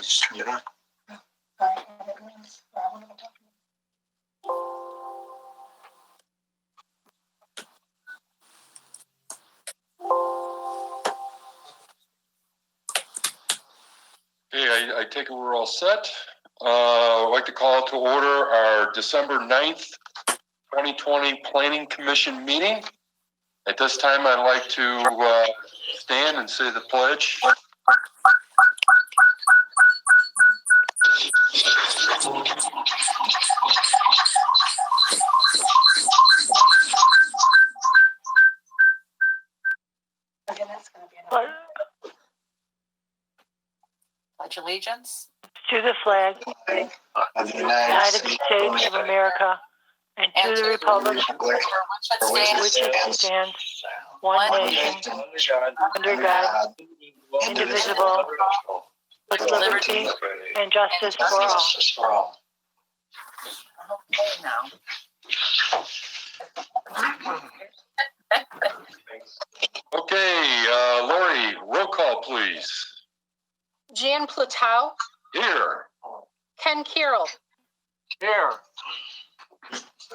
just turn it on. Okay, I take it we're all set. I'd like to call to order our December 9th, 2020 Planning Commission meeting. At this time, I'd like to stand and say the pledge. Pledge allegiance to the flag Of the United States of America and to the republic for which which it stands, one nation, under God, indivisible, with liberty and justice for all. Okay, now. Okay, Lori, roll call, please. Jan Platow, Here. Ken Carroll, Here.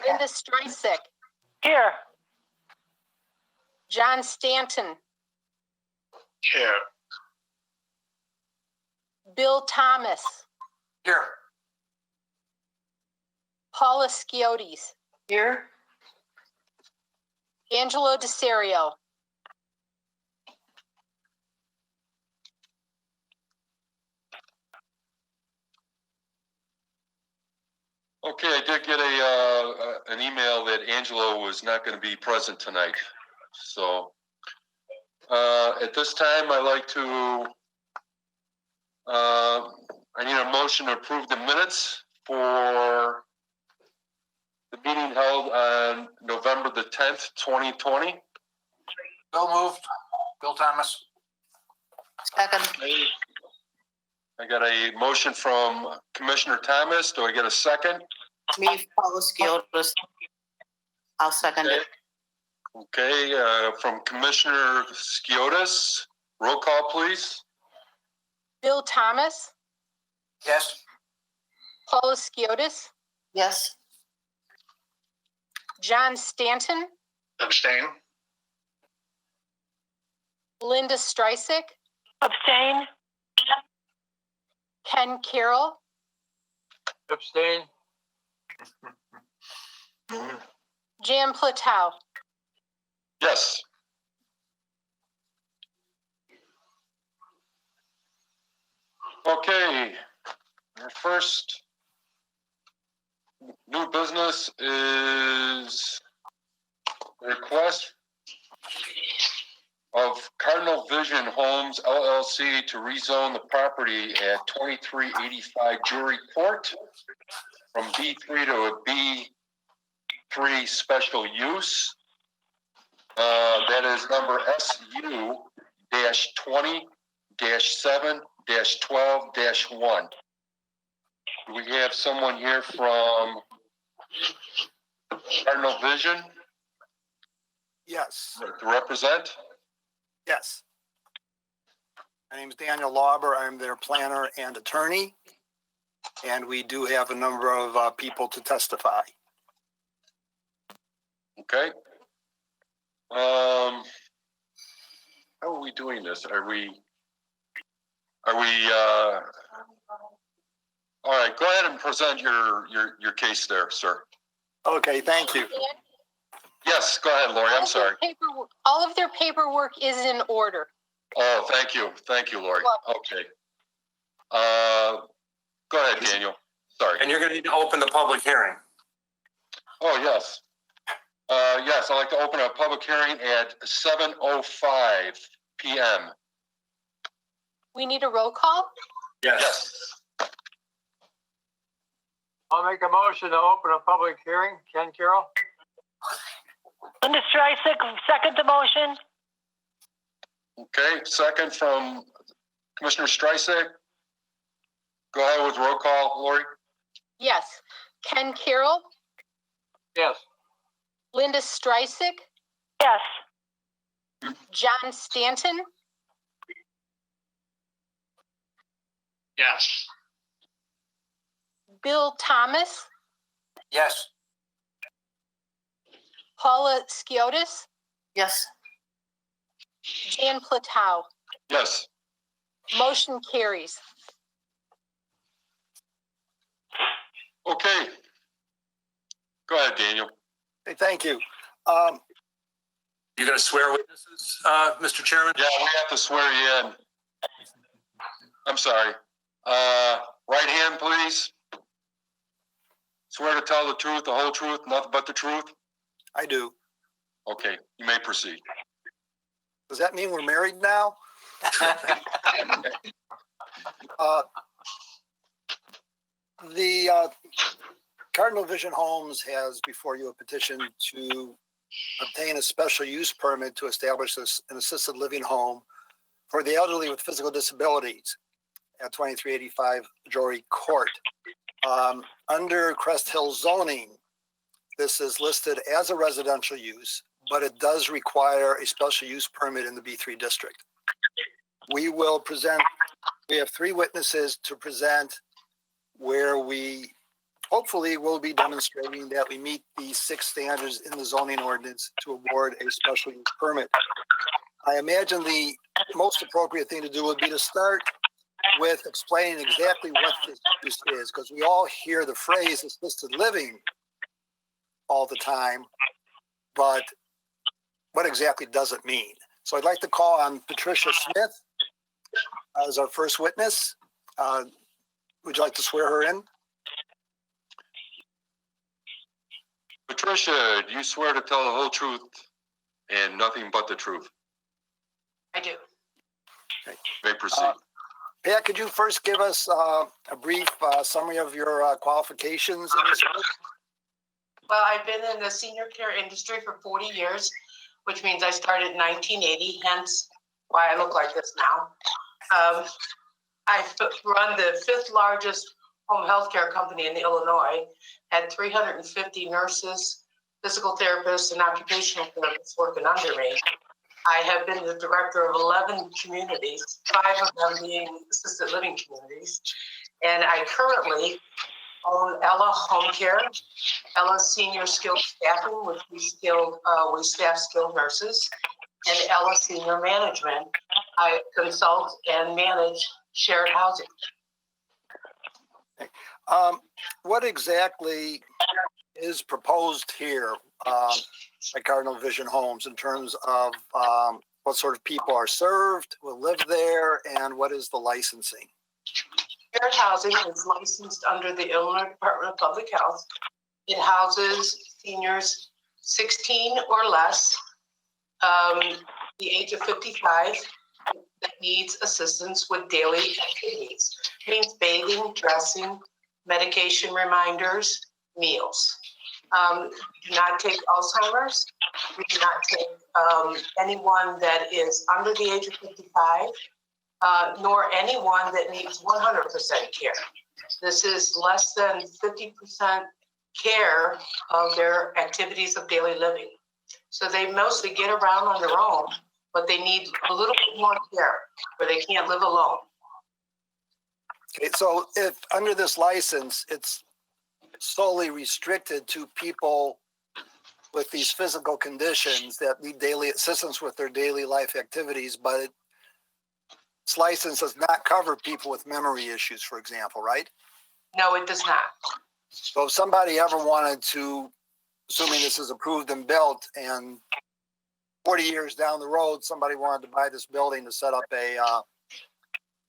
Linda Streisig, Here, John Stanton, Here. Bill Thomas, Here. Paula Skiotis, Here. Angelo DeSerio, Okay, I did get an email that Angelo was not going to be present tonight. So at this time, I'd like to, I need a motion to approve the minutes for the meeting held on November the 10th, 2020. Bill moved. Bill Thomas. Second. I got a motion from Commissioner Thomas. Do I get a second? Me, Paula Skiotis. I'll second it. Okay, from Commissioner Skiotis. Roll call, please. Bill Thomas, Yes. Paula Skiotis, Yes. John Stanton, Abstain. Linda Streisig, abstain. Ken Carroll, Abstain. Jan Platow. Yes. Okay, our first new business is the request of Cardinal Vision Homes LLC to rezone the property at 2385 Jury Court from B3 to a B3 special use. That is number SU-20-7-12-1. Do we have someone here from Cardinal Vision Yes, to represent? yes. My name is Daniel Lauber. I'm their planner and attorney, and we do have a number of people to testify. Okay. How are we doing this? Are we, all right, go ahead and present your case there, sir. Okay, thank you. Yes, go ahead, Lori, I'm sorry. All of their paperwork is in order. Oh, thank you, Lori. Okay. Go ahead, Daniel, sorry. And you're going to need to open the public hearing. Oh, yes. Yes, I'd like to open a public hearing at 7:05 p.m. We need a roll call? Yes. I'll make a motion to open a public hearing. Ken Carroll? Linda Streisig, second the motion. Okay, second from Commissioner Streisig. Go ahead with roll call, Lori. Yes. Ken Carroll, Yes. Linda Streisig, Yes, John Stanton, Yes. Bill Thomas, Yes. Paula Skiotis, Yes. Jan Platau. Yes. Motion carries. Okay. Go ahead, Daniel. Hey, thank you. You're going to swear witnesses, Mr. Chairman? Yeah, we have to swear you in. I'm sorry. Right hand, please. Swear to tell the truth, the whole truth, nothing but the truth. I do. Okay, you may proceed. Does that mean we're married now? The Cardinal Vision Homes has before you a petition to obtain a special use permit to establish an assisted living home for the elderly with physical disabilities at 2385 Jory Court. Under Crest Hill zoning, this is listed as a residential use, but it does require a special use permit in the B3 district. We have 3 witnesses to present where we hopefully will be demonstrating that we meet the 6 standards in the zoning ordinance to award a special use permit. I imagine the most appropriate thing to do would be to start with explaining exactly what this is, because we all hear the phrase assisted living all the time, but what exactly does it mean? So I'd like to call on Patricia Smith as our first witness. Would you like to swear her in? Patricia, do you swear to tell the whole truth and nothing but the truth? I do. You may proceed. Pat, could you first give us a brief summary of your qualifications in this work? Well, I've been in the senior care industry for 40 years, which means I started in 1980, hence why I look like this now. I run the 5th largest home health care company in Illinois, had 350 nurses, physical therapists, and occupational therapists working under me. I have been the director of 11 communities, 5 of them being assisted living communities. And I currently own Ella Home Care, Ella Senior Skilled Staffing, which we staff skilled nurses, and Ella Senior Management. I consult and manage shared housing. What exactly is proposed here by Cardinal Vision Homes in terms of what sort of people are served, will live there, and what is the licensing? Shared housing is licensed under the Illinois Department of Public Health. It houses seniors 16 or less, the age of 55, that needs assistance with daily activities. It means bathing, dressing, medication reminders, meals. We do not take Alzheimer's. We do not take anyone that is under the age of 55, nor anyone that needs 100% care. This is less than 50% care of their activities of daily living. So they mostly get around on their own, but they need a little bit more care where they can't live alone. Okay, so if under this license, it's solely restricted to people with these physical conditions that need daily assistance with their daily life activities, but this license does not cover people with memory issues, for example, right? No, it does not. So if somebody ever wanted to, assuming this is approved and built, and 40 years down the road, somebody wanted to buy this building to set up a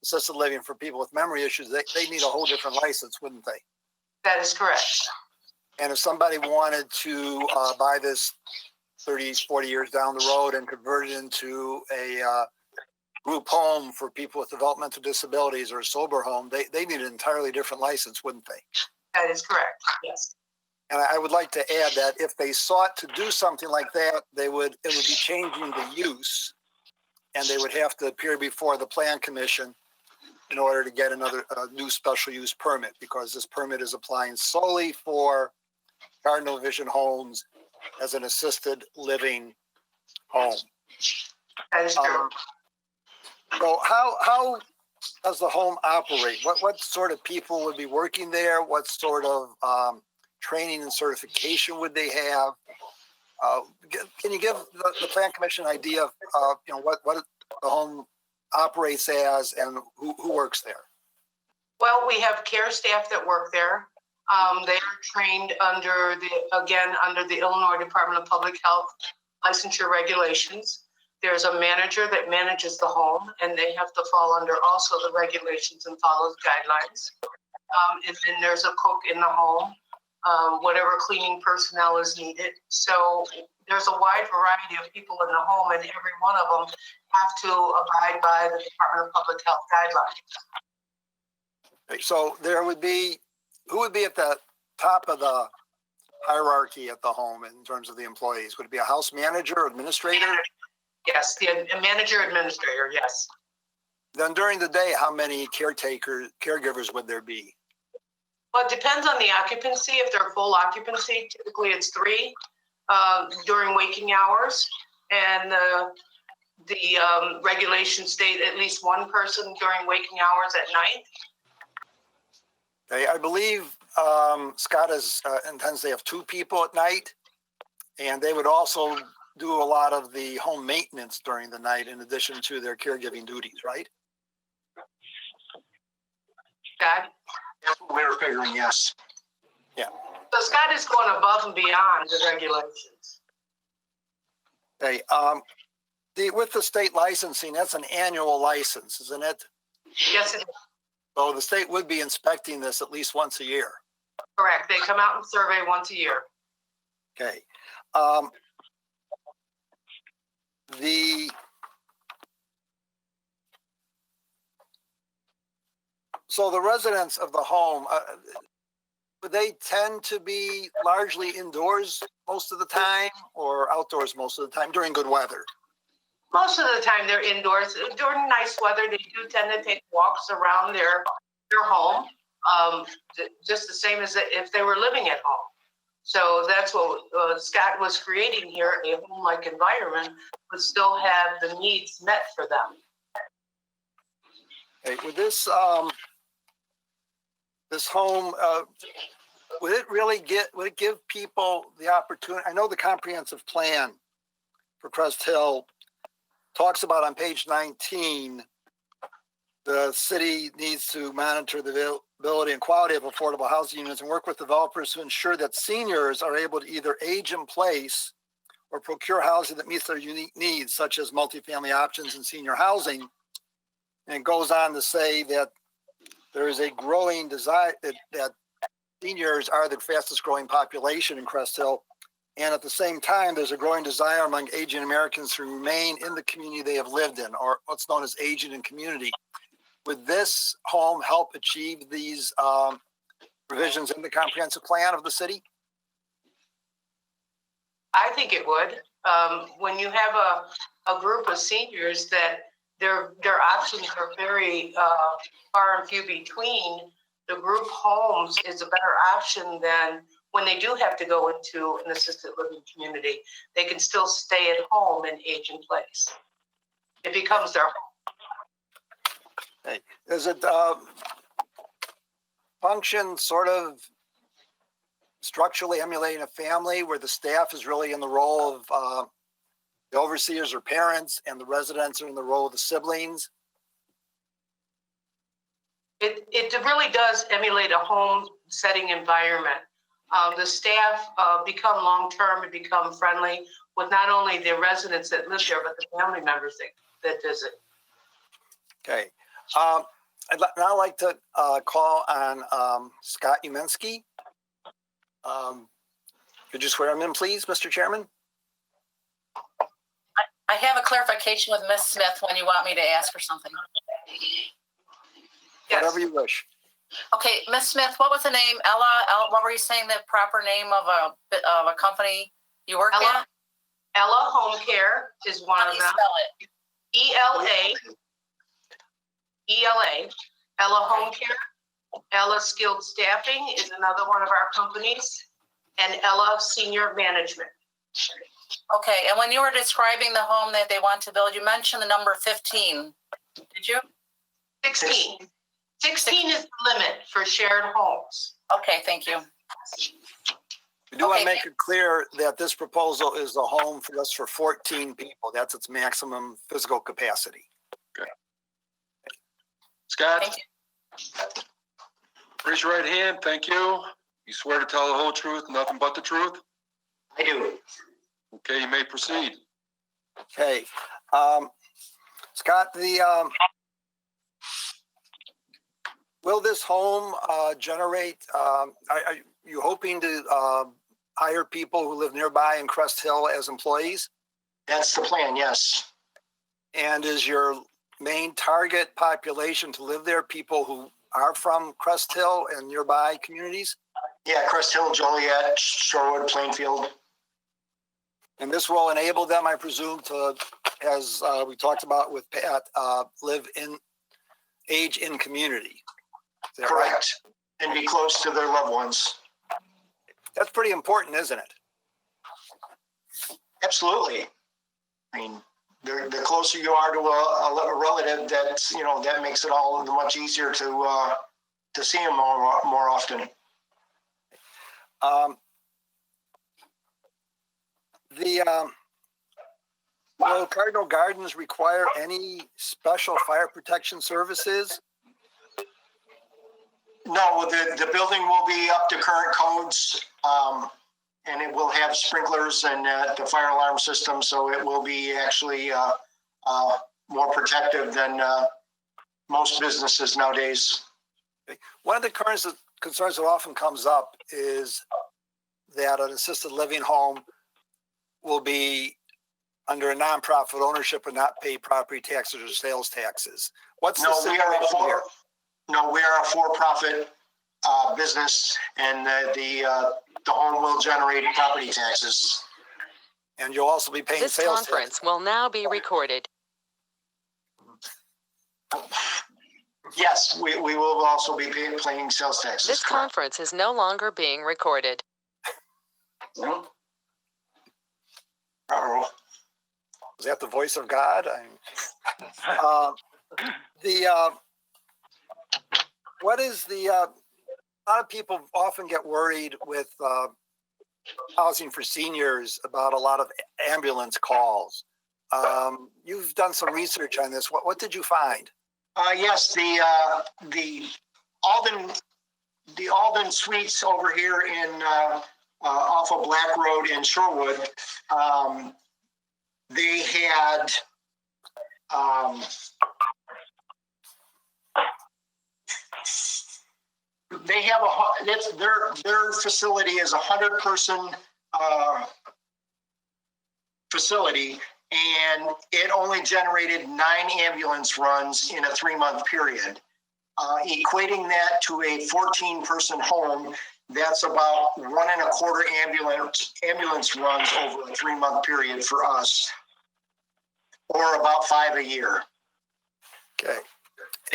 assisted living for people with memory issues, they need a whole different license, wouldn't they? That is correct. And if somebody wanted to buy this 30, 40 years down the road and convert it into a group home for people with developmental disabilities or a sober home, they need an entirely different license, wouldn't they? That is correct, yes. And I would like to add that if they sought to do something like that, it would be changing the use, and they would have to appear before the Plan Commission in order to get another new special use permit, because this permit is applying solely for Cardinal Vision Homes as an assisted living home. That is true. So how does the home operate? What sort of people would be working there? What sort of training and certification would they have? Can you give the Plan Commission an idea of what the home operates as and who works there? Well, we have care staff that work there. They are trained under the Illinois Department of Public Health licensure regulations. There's a manager that manages the home, and they have to fall under also the regulations and follow guidelines. And then there's a cook in the home, whatever cleaning personnel is needed. So there's a wide variety of people in the home, and every one of them have to abide by the Department of Public Health guidelines. So there would be, who would be at the top of the hierarchy at the home in terms of the employees? Would it be a house manager, administrator? Yes, the manager administrator, yes. Then during the day, how many caregivers would there be? Well, it depends on the occupancy. If they're full occupancy, typically it's 3 during waking hours. And the regulations state at least 1 person during waking hours at night. Okay, I believe Scott intends to have 2 people at night, and they would also do a lot of the home maintenance during the night in addition to their caregiving duties, right? Scott? That's what we were figuring, yes. So Scott is going above and beyond the regulations. Okay, with the state licensing, that's an annual license, isn't it? Yes, it is. So the state would be inspecting this at least once a year. Correct. They come out and survey once a year. Okay. So the residents of the home, would they tend to be largely indoors most of the time or outdoors most of the time during good weather? Most of the time they're indoors. During nice weather, they do tend to take walks around their home, just the same as if they were living at home. So that's what Scott was creating here, a home-like environment, but still have the needs met for them. Okay, with this home, would it give people the opportunity? I know the comprehensive plan for Crest Hill talks about on page 19, the city needs to monitor the availability and quality of affordable housing units and work with developers to ensure that seniors are able to either age in place or procure housing that meets their unique needs, such as multifamily options and senior housing. And it goes on to say that there is a growing desire that seniors are the fastest growing population in Crest Hill. And at the same time, there's a growing desire among aging Americans to remain in the community they have lived in, or what's known as aging in community. Would this home help achieve these provisions in the comprehensive plan of the city? I think it would. When you have a group of seniors that their options are very far and few between, the group homes is a better option than when they do have to go into an assisted living community. They can still stay at home and age in place. It becomes their home. Hey, does it function sort of structurally emulating a family where the staff is really in the role of the overseers or parents and the residents are in the role of the siblings? It really does emulate a home setting environment. The staff become long-term and become friendly with not only the residents that live there, but the family members that visit. Okay. I'd now like to call on Scott Umenski. Could you swear him in, please, Mr. Chairman? I have a clarification with Ms. Smith when you want me to ask her something. Yes. Whatever you wish. Okay, Ms. Smith, what was the name? Ella, what were you saying the proper name of a company you work Ella. at? Ella Home Care is one How of do you them. spell it? ELA, Ella Home Care. Ella Skilled Staffing is another one of our companies, and Ella Senior Management. Okay, and when you were describing the home that they want to build, you mentioned the number 15. Did you? 16. 16 is the limit for shared homes. Okay, thank you. We do want Okay. to make it clear that this proposal is a home for us for 14 people. That's its maximum physical capacity. Scott, Thank you. raise your right hand. Thank you. You swear to tell the whole truth, nothing but the truth? I do. Okay, you may proceed. Okay. Scott, will this home generate, are you hoping to hire people who live nearby in Crest Hill as employees? That's the plan, yes. And is your main target population to live there people who are from Crest Hill and nearby communities? Yeah, Crest Hill, Joliet, Shorewood, Plainfield. And this will enable them, I presume, to, as we talked about with Pat, age in community. Is that right? Correct. And be close to their loved ones. That's pretty important, isn't it? Absolutely. I mean, the closer you are to a relative, that's, you know, that makes it all the much easier to see them more often. Will Cardinal Gardens require any special fire protection services? No, the building will be up to current codes, and it will have sprinklers and the fire alarm system, so it will be actually more protective than most businesses nowadays. One of the concerns that often comes up is that an assisted living home will be under a nonprofit ownership and not pay property taxes or sales taxes. What's the situation here? No, we are a for-profit business, and the home will generate property taxes. And you'll also be paying This sales conference tax. will now be recorded. Yes, we will also be paying sales taxes. This conference is no longer being recorded. Uh-oh. Is that the voice of God? What is a lot of people often get worried with housing for seniors about a lot of ambulance calls. You've done some research on this. What did you find? Yes, the Alden Suites over here in off of Black Road in Shorewood, they had their facility is 100-person facility, and it only generated 9 ambulance runs in a 3-month period. Equating that to a 14-person home, that's about 1.25 ambulance runs over a 3-month period for us, or about 5 a year. Okay.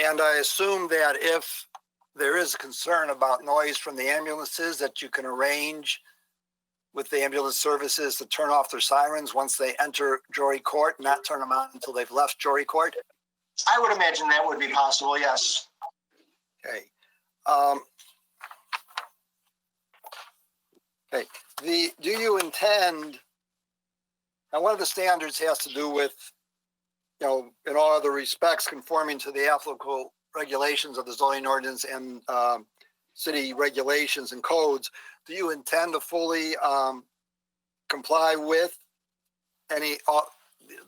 And I assume that if there is a concern about noise from the ambulances, that you can arrange with the ambulance services to turn off their sirens once they enter Jury Court, not turn them on until they've left Jury Court? I would imagine that would be possible, yes. Okay. Okay. Do you intend, now one of the standards has to do with, you know, in all other respects, conforming to the applicable regulations of the zoning ordinance and city regulations and codes. Do you intend to fully comply with the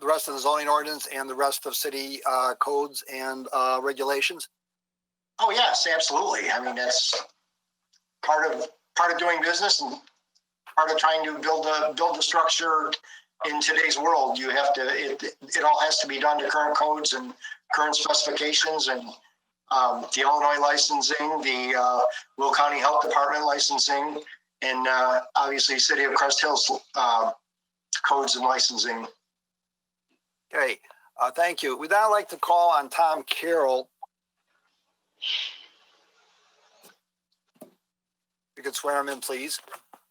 rest of the zoning ordinance and the rest of city codes and regulations? Oh, yes, absolutely. I mean, that's part of doing business and part of trying to build a structure in today's world. You have to, it all has to be done to current codes and current specifications, and the Illinois licensing, the Will County Health Department licensing, and obviously City of Crest Hills codes and licensing. Okay, thank you. We'd now like to call on Tom Carroll. You could swear him in, please.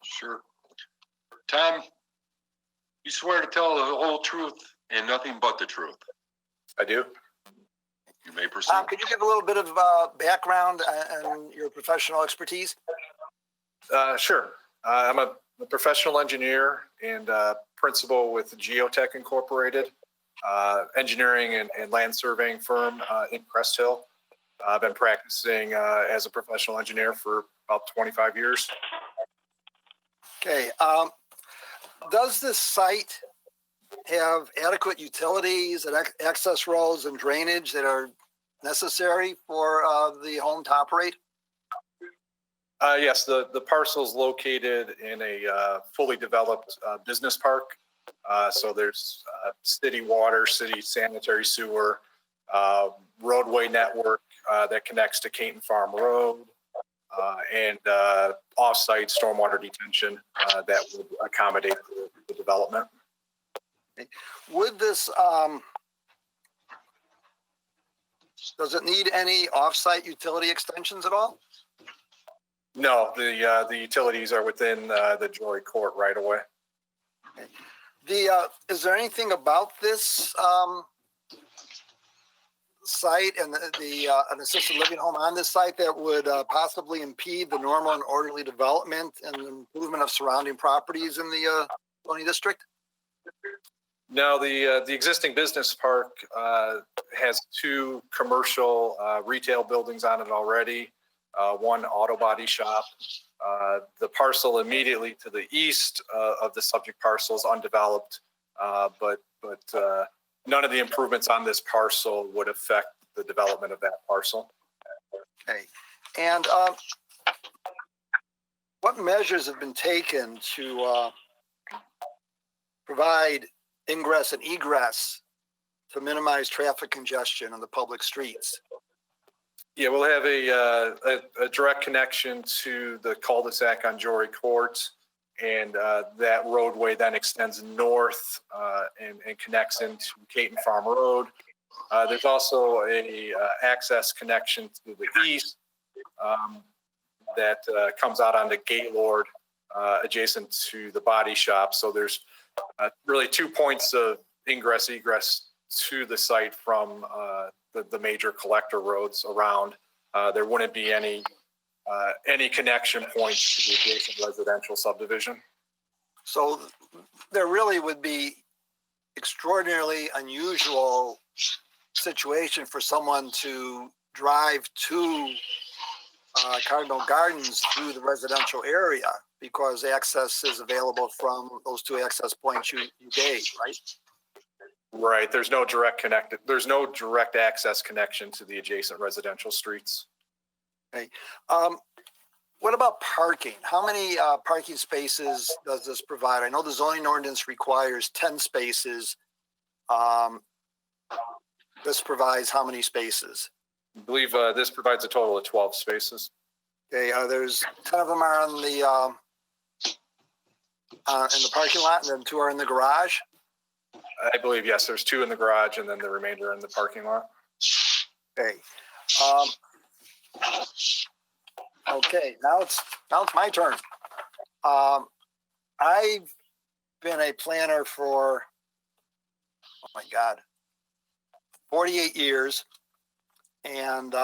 Sure. Tom, you swear to tell the whole truth and nothing but the truth? I do. You may proceed. Could you give a little bit of background and your professional expertise? Sure. I'm a professional engineer and principal with Geotech Incorporated, engineering and land surveying firm in Crest Hill. I've been practicing as a professional engineer for about 25 years. Okay. Does this site have adequate utilities and access roads and drainage that are necessary for the home to operate? Yes, the parcel is located in a fully developed business park. So there's city water, city sanitary sewer, roadway network that connects to Caton Farm Road, and off-site stormwater detention that would accommodate the development. Would this, does it need any off-site utility extensions at all? No, the utilities are within the Jory Court right away. Is there anything about this site and an assisted living home on this site that would possibly impede the normal and orderly development and improvement of surrounding properties in the zoning district? No, the existing business park has two commercial retail buildings on it already, one auto body shop. The parcel immediately to the east of the subject parcel is undeveloped, but none of the improvements on this parcel would affect the development of that parcel. Okay. And what measures have been taken to provide ingress and egress to minimize traffic congestion on the public streets? Yeah, we'll have a direct connection to the cul-de-sac on Jory Court, and that roadway then extends north and connects into Caton Farm Road. There's also a access connection to the east that comes out onto Gaylord, adjacent to the body shop. So there's really 2 points of ingress egress to the site from the major collector roads around. There wouldn't be any connection points to the adjacent residential subdivision. So there really would be extraordinarily unusual situation for someone to drive to Cardinal Gardens through the residential area because access is available from those two access points you gave, right? Right. There's no direct access connection to the adjacent residential streets. Okay. What about parking? How many parking spaces does this provide? I know the zoning ordinance requires 10 spaces. This provides how many spaces? I believe this provides a total of 12 spaces. Okay. There's 10 of them are on the in the parking lot, and then 2 are in the garage. I believe, yes, there's 2 in the garage and then the remainder in the parking lot. Okay. Okay, now it's my turn. I've been a planner for, oh my God, 48 years. And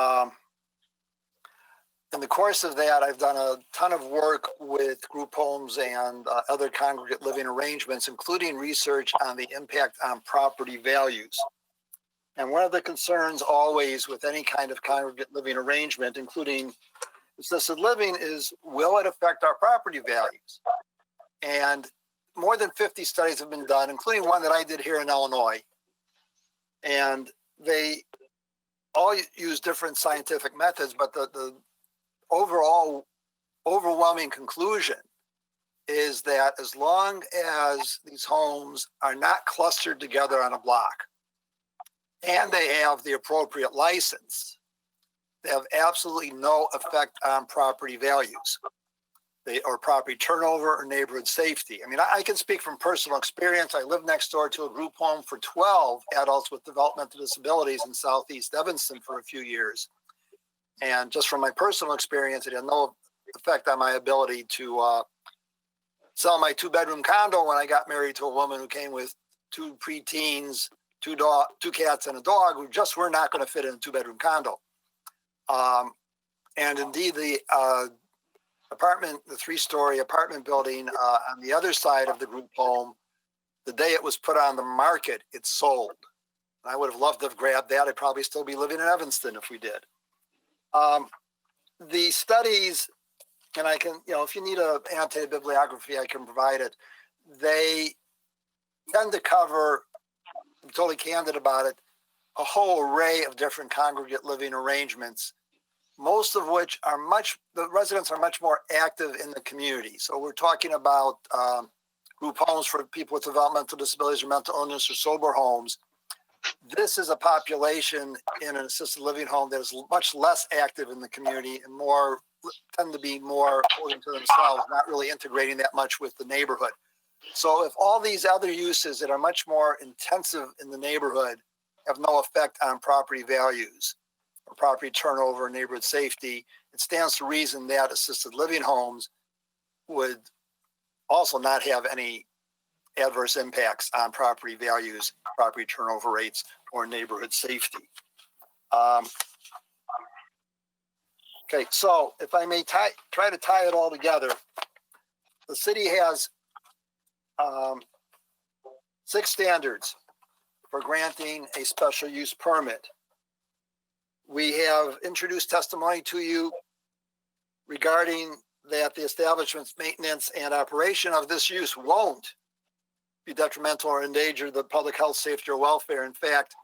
in the course of that, I've done a ton of work with group homes and other congregate living arrangements, including research on the impact on property values. And one of the concerns always with any kind of congregate living arrangement, including assisted living, is will it affect our property values? And more than 50 studies have been done, including one that I did here in Illinois. And they all use different scientific methods, but the overwhelming conclusion is that as long as these homes are not clustered together on a block and they have the appropriate license, they have absolutely no effect on property values or property turnover or neighborhood safety. I mean, I can speak from personal experience. I lived next door to a group home for 12 adults with developmental disabilities in Southeast Evanston for a few years. And just from my personal experience, it had no effect on my ability to sell my 2-bedroom condo when I got married to a woman who came with 2 preteens, two cats and a dog who just were not going to fit in a 2-bedroom condo. And indeed, the apartment, the 3-story apartment building on the other side of the group home, the day it was put on the market, it sold. I would have loved to have grabbed that. I'd probably still be living in Evanston if we did. The studies, and I can, if you need an anti-bibliography, I can provide it. They tend to cover, I'm totally candid about it, a whole array of different congregate living arrangements, most of which are the residents are much more active in the community. So we're talking about group homes for people with developmental disabilities or mental illness or sober homes. This is a population in an assisted living home that is much less active in the community and tend to be more according to themselves, not really integrating that much with the neighborhood. So if all these other uses that are much more intensive in the neighborhood have no effect on property values or property turnover and neighborhood safety, it stands to reason that assisted living homes would also not have any adverse impacts on property values, property turnover rates, or neighborhood safety. Okay, so if I may try to tie it all together, the city has 6 standards for granting a special use permit. We have introduced testimony to you regarding that the establishment's maintenance and operation of this use won't be detrimental or endanger the public health, safety, or welfare. In fact,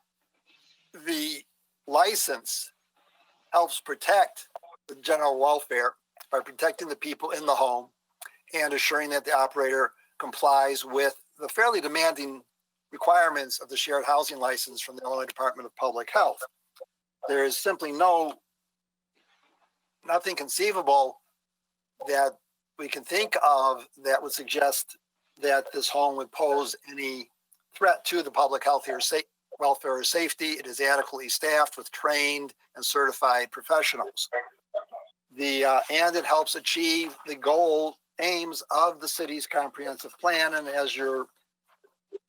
the license helps protect the general welfare by protecting the people in the home and assuring that the operator complies with the fairly demanding requirements of the shared housing license from the Illinois Department of Public Health. There is simply nothing conceivable that we can think of that would suggest that this home would pose any threat to the public health or welfare or safety. It is adequately staffed with trained and certified professionals. And it helps achieve the aims of the city's comprehensive plan. And as you're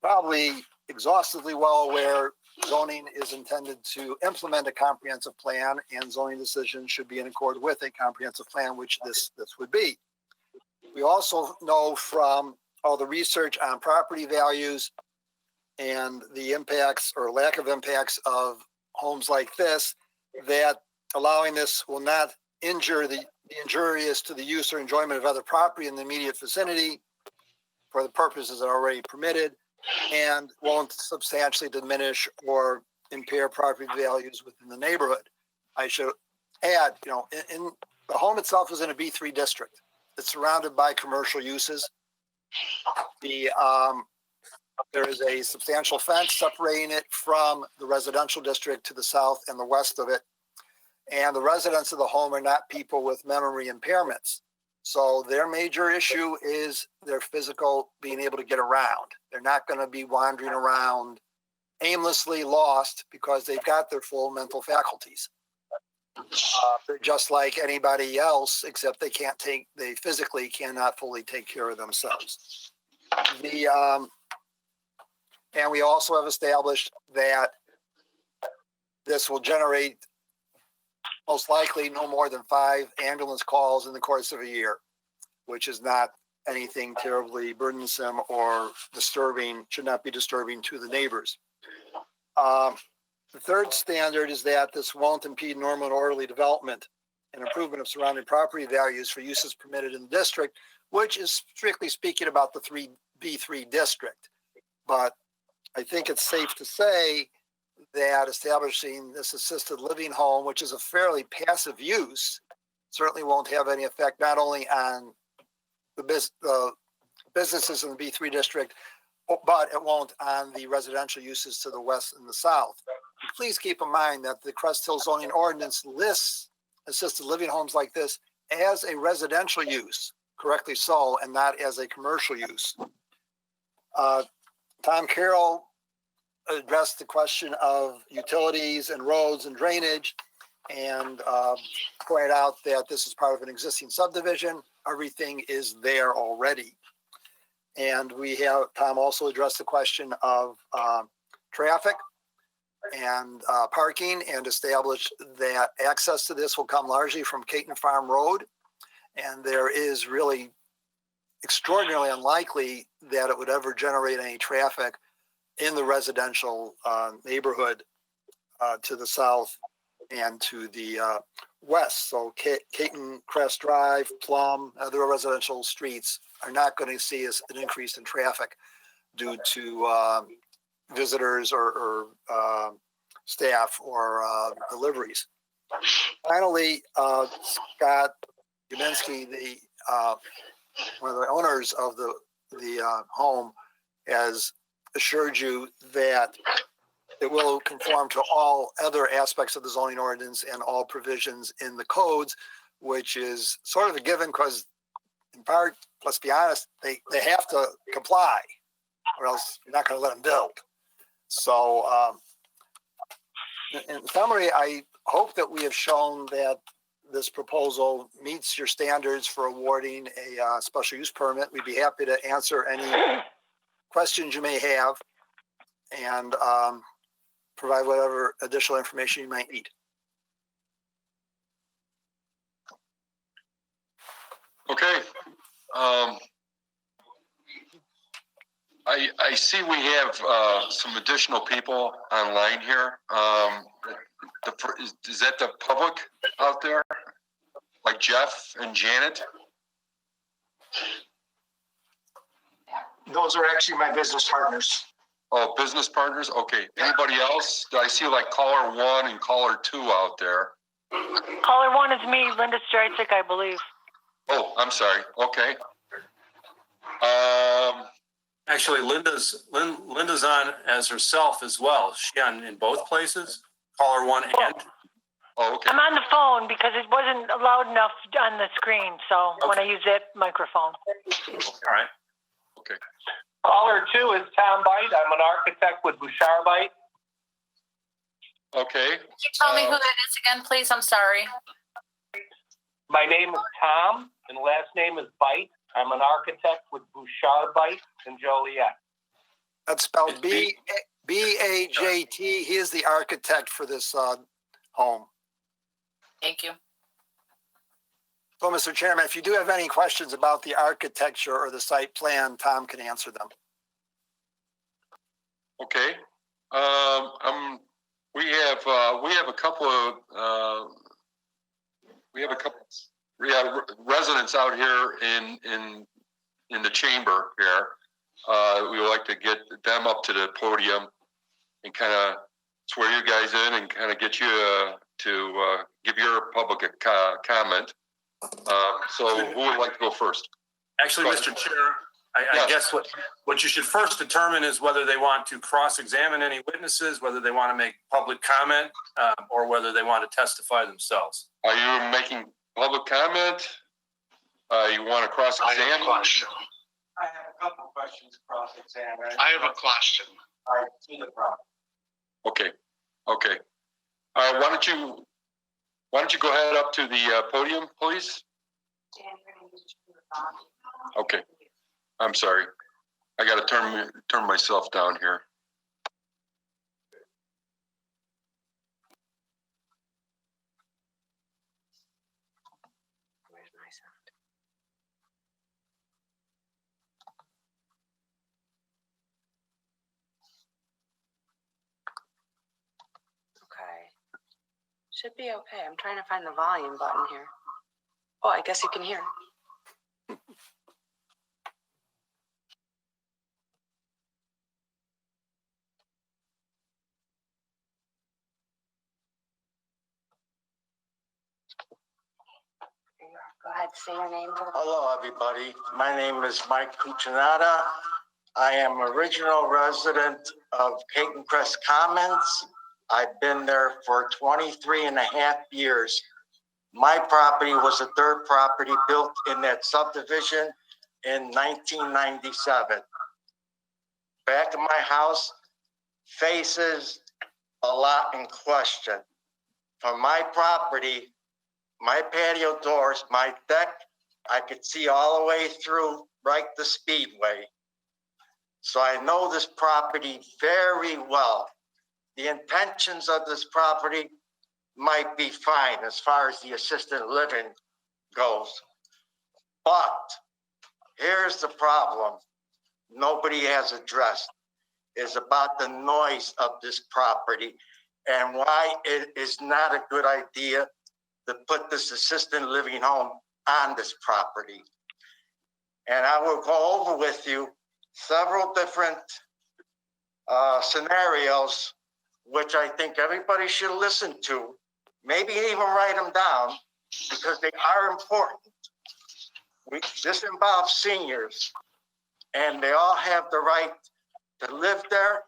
probably exhaustively well aware, zoning is intended to implement a comprehensive plan, and zoning decisions should be in accord with a comprehensive plan, which this would be. We also know from all the research on property values and the impacts or lack of impacts of homes like this, that allowing this will not be injurious to the use or enjoyment of other property in the immediate vicinity for the purposes that are already permitted, and won't substantially diminish or impair property values within the neighborhood. I should add, in the home itself is in a B3 district. It's surrounded by commercial uses. There is a substantial fence separating it from the residential district to the south and the west of it. And the residents of the home are not people with memory impairments. So their major issue is their physical being able to get around. They're not going to be wandering around aimlessly lost because they've got their full mental faculties. They're just like anybody else, except they physically cannot fully take care of themselves. And we also have established that this will generate most likely no more than 5 ambulance calls in the course of a year, which is not anything terribly burdensome or disturbing, should not be disturbing to the neighbors. The third standard is that this won't impede normal and orderly development and improvement of surrounding property values for uses permitted in the district, which is strictly speaking about the B3 district. But I think it's safe to say that establishing this assisted living home, which is a fairly passive use, certainly won't have any effect not only on the businesses in the B3 district, but it won't on the residential uses to the west and the south. And please keep in mind that the Crest Hill zoning ordinance lists assisted living homes like this as a residential use, correctly so, and not as a commercial use. Tom Carroll addressed the question of utilities and roads and drainage, and pointed out that this is part of an existing subdivision. Everything is there already. And Tom also addressed the question of traffic and parking, and establish that access to this will come largely from Caton Farm Road. And there is really extraordinarily unlikely that it would ever generate any traffic in the residential neighborhood to the south and to the west. So Caton, Crest Drive, Plum, other residential streets are not going to see an increase in traffic due to visitors or staff or deliveries. Finally, Scott Gubinski, one of the owners of the home, has assured you that it will conform to all other aspects of the zoning ordinance and all provisions in the codes, which is sort of a given because, in part, let's be honest, they have to comply or else you're not going to let them build. So in summary, I hope that we have shown that this proposal meets your standards for awarding a special use permit. We'd be happy to answer any questions you may have and provide whatever additional information you might need. Okay. I see we have some additional people online here. Is that the public out there? Like Jeff and Janet? Those are actually my business partners. Oh, business partners? Okay. Anybody else? Do I see like caller 1 and caller 2 out there? Caller 1 is me, Linda Streitzik, I believe. Oh, I'm sorry. Okay. Actually, Linda's on as herself as well. Is she on in both places? Caller 1 and? Oh, okay. I'm on the phone because it wasn't loud enough on the screen, so when I use that microphone. All right. Okay. Caller 2 is Tom Bite. I'm an architect with Bouchard Bite. Okay. Can you tell me who that is again, please? I'm sorry. My name is Tom, and last name is Bite. I'm an architect with Bouchard Bite in Joliet. That's spelled B-A-J-T. He is the architect for this home. Thank you. So, Mr. Chairman, if you do have any questions about the architecture or the site plan, Tom can answer them. Okay. We have a couple of residents out here in the chamber here. We would like to get them up to the podium and kind of swear you guys in and kind of get you to give your public comment. So who would like to go first? Actually, Mr. Chair, I guess what you should first determine is whether they want to cross-examine any witnesses, whether they want to make public comment, or whether they want to testify themselves. Are you making public comment? You want to cross-examine? I have a question. I have a couple of questions cross-examined. I have a question. I see the problem. Okay. All right. Why don't you go ahead up to the podium, please? Okay. I'm sorry. I got to turn myself down here. Where's my sound? Okay. Should be okay. I'm trying to find the volume button here. Oh, I guess you can hear. Go ahead, say your name. Hello, everybody. My name is Mike Cuccinata. I am original resident of Caton Crest Commons. I've been there for 23 and a half years. My property was the third property built in that subdivision in 1997. Back of my house faces a lot in question. From my property, my patio doors, my deck, I could see all the way through right the speedway. So I know this property very well. The intentions of this property might be fine as far as the assisted living goes. But here's the problem nobody has addressed, is about the noise of this property and why it is not a good idea to put this assisted living home on this property. And I will go over with you several different scenarios, which I think everybody should listen to, maybe even write them down, because they are important. This involves seniors, and they all have the right to live there,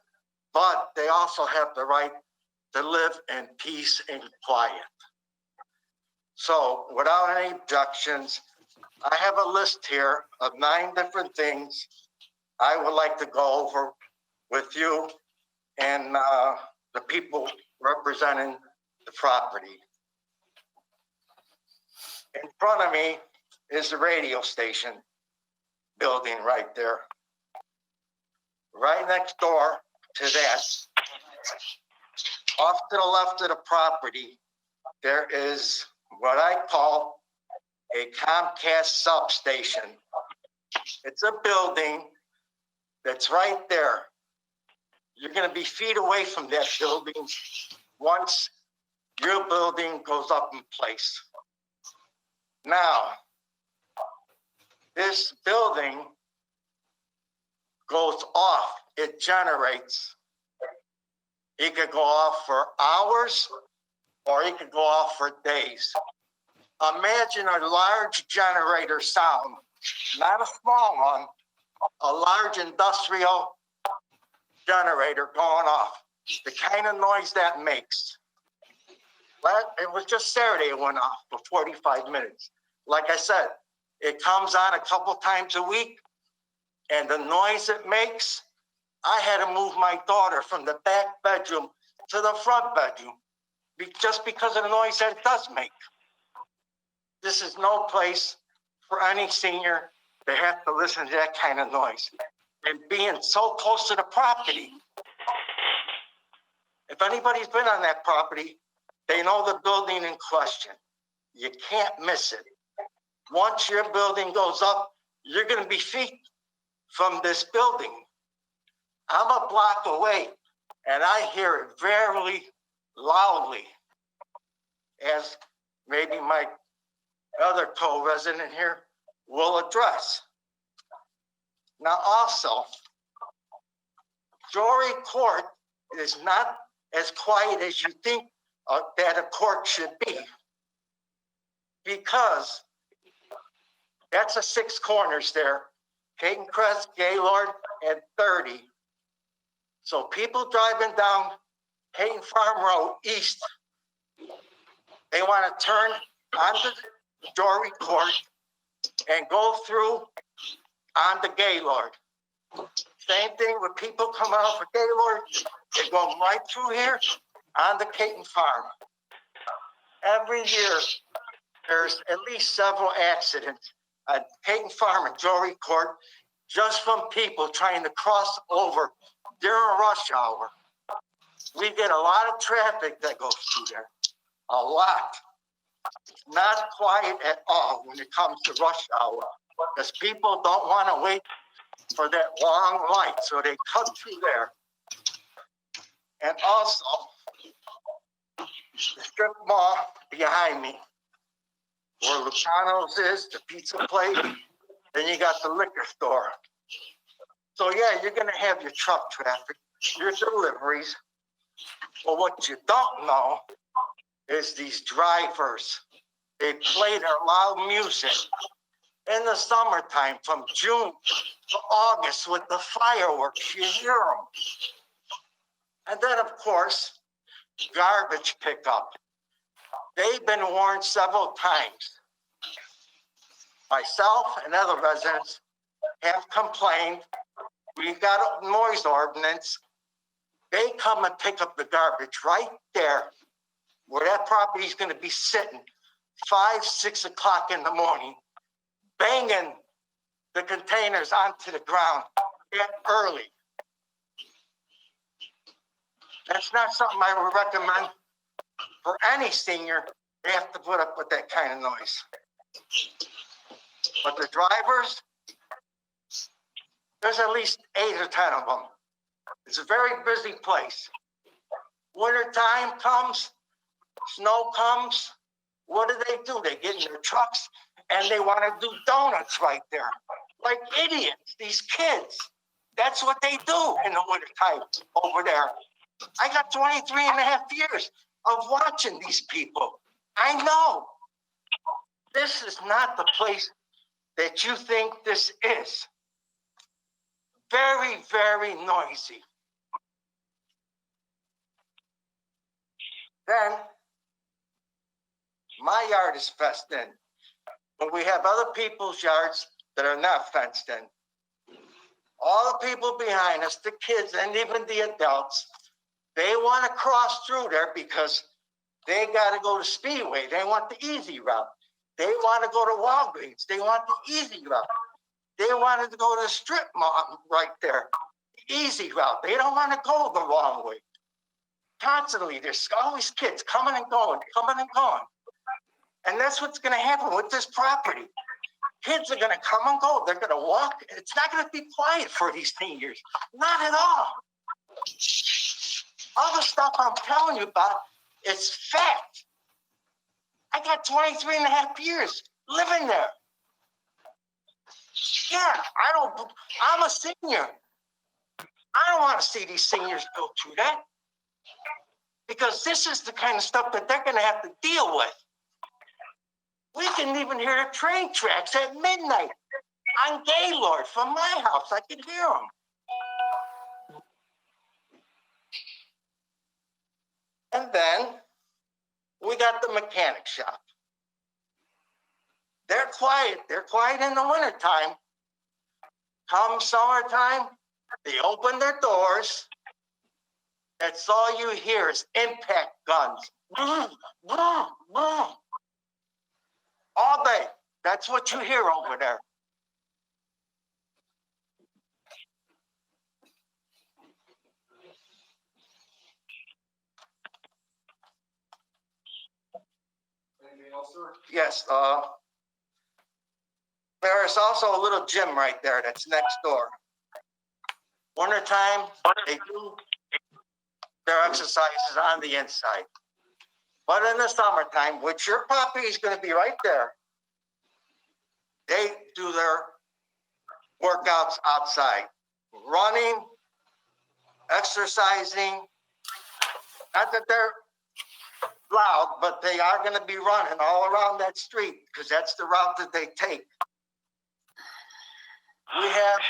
but they also have the right to live in peace and quiet. So without any objections, I have a list here of 9 different things I would like to go over with you and the people representing the property. In front of me is the radio station building right there. Right next door to that, off to the left of the property, there is what I call a Comcast substation. It's a building that's right there. You're going to be feet away from that building once your building goes up in place. Now, this building goes off, it generates. It could go off for hours or it could go off for days. Imagine a large generator sound, not a small one, a large industrial generator going off, the kind of noise that makes. It was just Saturday it went off for 45 minutes. Like I said, it comes on a couple times a week, and the noise it makes, I had to move my daughter from the back bedroom to the front bedroom just because of the noise that it does make. This is no place for any senior to have to listen to that kind of noise. And being so close to the property, if anybody's been on that property, they know the building in question. You can't miss it. Once your building goes up, you're going to be feet from this building. I'm a block away, and I hear it very loudly, as maybe my other co-resident here will address. Now, also, Jory Court is not as quiet as you think that a court should be, because that's a 6 corners there, Caton Crest, Gaylord, and 30. So people driving down Caton Farm Road east, they want to turn onto Jory Court and go through onto Gaylord. Same thing with people coming out of Gaylord, they go right through here onto Caton Farm. Every year, there's at least several accidents at Caton Farm and Jory Court just from people trying to cross over during rush hour. We get a lot of traffic that goes through there, a lot. It's not quiet at all when it comes to rush hour, because people don't want to wait for that long light, so they cut through there. And also, the strip mall behind me, where Lucano's is, the pizza place, then you got the liquor store. So yeah, you're gonna have your truck traffic, your deliveries. But what you don't know is these drivers, they play their loud music in the summertime from June to August with the fireworks, you hear them. And then of course, garbage pickup. They've been warned several times. Myself and other residents have complained. We've got a noise ordinance. They come and pick up the garbage right there where that property is going to be sitting 5, 6 o'clock in the morning, banging the containers onto the ground get early. That's not something I would recommend for any senior. They have to put up with that kind of noise. But the drivers, there's at least 8 or 10 of them. It's a very busy place. Winter time comes, snow comes. What do? They get in their trucks and they want to do donuts right there. Like idiots, these kids. That's what they do in the winter time over there. I got 23 and a half years of watching these people. I know this is not the place that you think this is. Very, very noisy. Then my yard is fenced in, but we have other people's yards that are not fenced in. All the people behind us, the kids and even the adults, they want to cross through there because they got to go to Speedway. They want the easy route. They want to go to Walgreens. They want the easy route. They wanted to go to the strip mall right there, the easy route. They don't want to go the wrong way. Constantly, there's always kids coming and going, coming and going. And that's what's going to happen with this property. Kids are going to come and go. They're going to walk. It's not going to be quiet for these seniors. Not at all. All the stuff I'm telling you about, it's fact. I got 23 and a half years living there. Yeah, I'm a senior. I don't want to see these seniors go through that. Because this is the kind of stuff that they're going to have to deal with. We can even hear the train tracks at midnight on Gaylord from my house. I can hear them. And then we got the mechanic shop. They're quiet. They're quiet in the wintertime. Come summertime, they open their doors. That's all you hear is impact guns. All day. That's what you hear over there. Anything else, sir? Yes. There is also a little gym right there that's next door. Wintertime, they do their exercises on the inside. But in the summertime, which your property is going to be right there, they do their workouts outside. Running, exercising. Not that they're loud, but they are going to be running all around that street because that's the route that they take. We have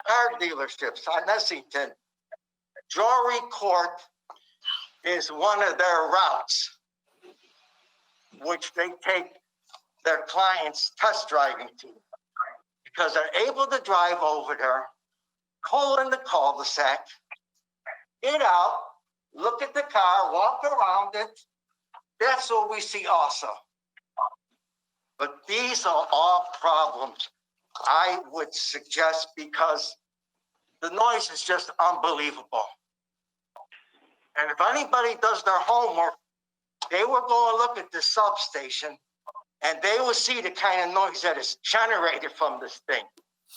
car dealerships on Essington. Jewelry Court is one of their routes, which they take their clients test driving to, because they're able to drive over there, pull in the cul-de-sac, get out, look at the car, walk around it. That's what we see also. But these are all problems I would suggest, because the noise is just unbelievable. And if anybody does their homework, they will go and look at the substation and they will see the kind of noise that is generated from this thing.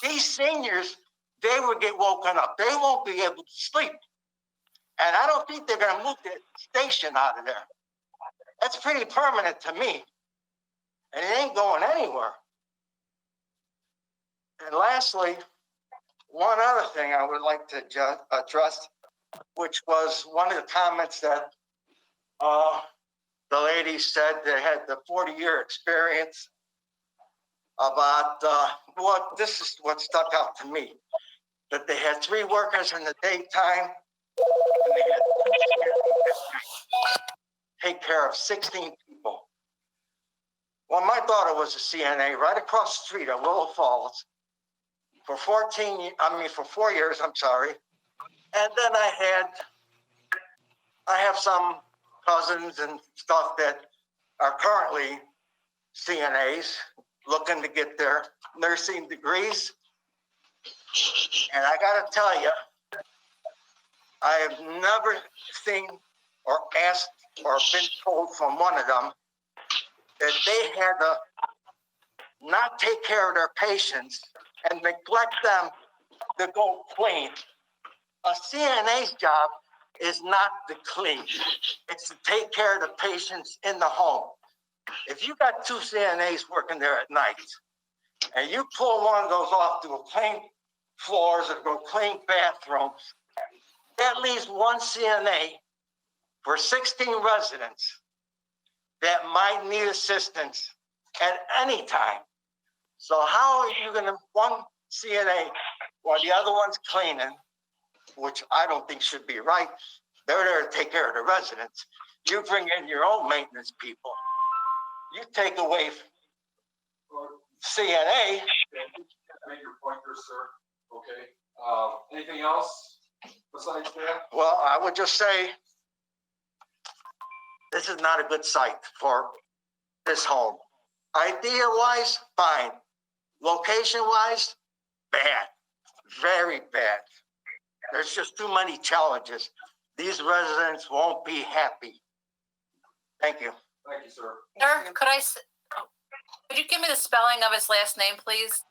These seniors, they will get woken up. They won't be able to sleep. And I don't think they're going to move the station out of there. That's pretty permanent to me. And it ain't going anywhere. And lastly, one other thing I would like to address, which was one of the comments that the lady said they had the 40-year experience about this is what stuck out to me, that they had 3 workers in the daytime and they had 2 take care of 16 people. Well, my daughter was a CNA right across the street at Willow Falls for 4 years, I'm sorry. And then I have some cousins and stuff that are currently CNAs looking to get their nursing degrees. And I gotta tell you, I have never seen or asked or been told from one of them that they had to not take care of their patients and neglect them to go clean. A CNA's job is not to clean. It's to take care of the patients in the home. If you got two CNAs working there at night and you pull one of those off to go clean floors or go clean bathrooms, that leaves one CNA for 16 residents that might need assistance at any time. So how are you gonna, one CNA while the other one's cleaning, which I don't think should be right, they're there to take care of the residents. You bring in your own maintenance people. You take away CNA. I made your point there, sir. Okay. Anything else besides that? Well, I would just say this is not a good site for this home. Idea-wise, fine. Location-wise, bad, very bad. There's just too many challenges. These residents won't be happy. Thank you. Thank you, sir. Sir, could you give me the spelling of his last name, please?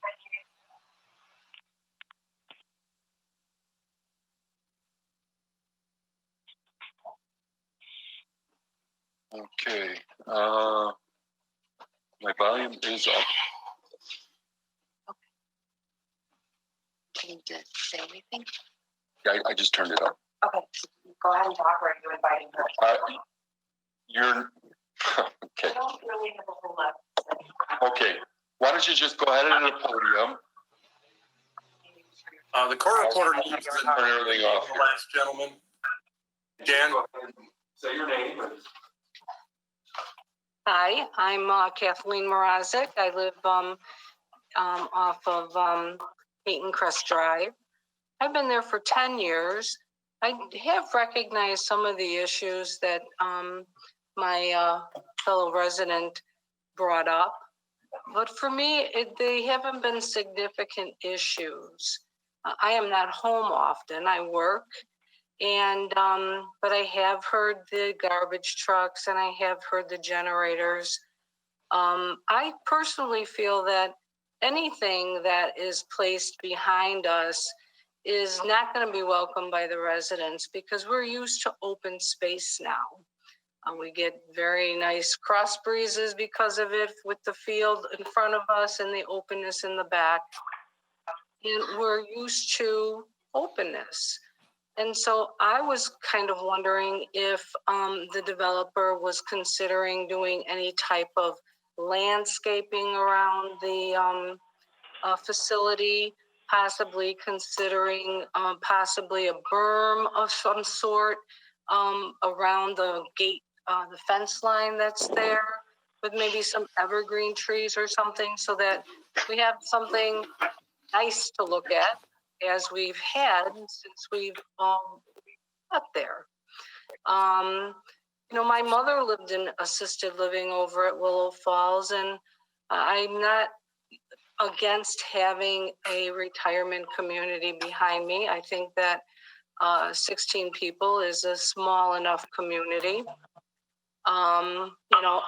Okay. My volume is up. Do you need to say anything? I just turned it up. Okay, go ahead and talk, or are you inviting her? You're okay. I don't really have a whole lot. Okay. Why don't you just go ahead to the podium? The court reporter needs to Turn everything off. the last gentleman. Jan? Go ahead and say your name. Hi, I'm Kathleen Mrazek. I live off of Peyton Crest Drive. I've been there for 10 years. I have recognized some of the issues that my fellow resident brought up, but for me, they haven't been significant issues. I am not home often. I work, and but I have heard the garbage trucks and I have heard the generators. I personally feel that anything that is placed behind us is not going to be welcomed by the residents because we're used to open space now. We get very nice cross breezes because of it with the field in front of us and the openness in the back. And we're used to openness. And so I was kind of wondering if the developer was considering doing any type of landscaping around the facility, possibly considering possibly a berm of some sort around the gate, the fence line that's there, with maybe some evergreen trees or something, so that we have something nice to look at as we've had since we've got there. You know, my mother lived in assisted living over at Willow Falls, and I'm not against having a retirement community behind me. I think that 16 people is a small enough community. You know,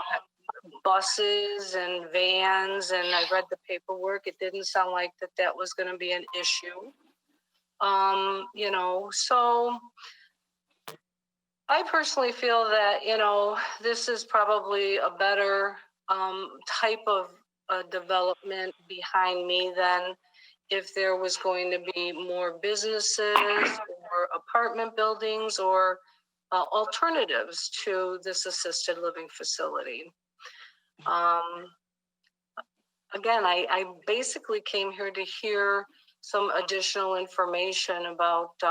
buses and vans, and I read the paperwork. It didn't sound like that was going to be an issue. You know, so I personally feel that, you know, this is probably a better type of development behind me than if there was going to be more businesses or apartment buildings or alternatives to this assisted living facility. Again, I basically came here to hear some additional information about,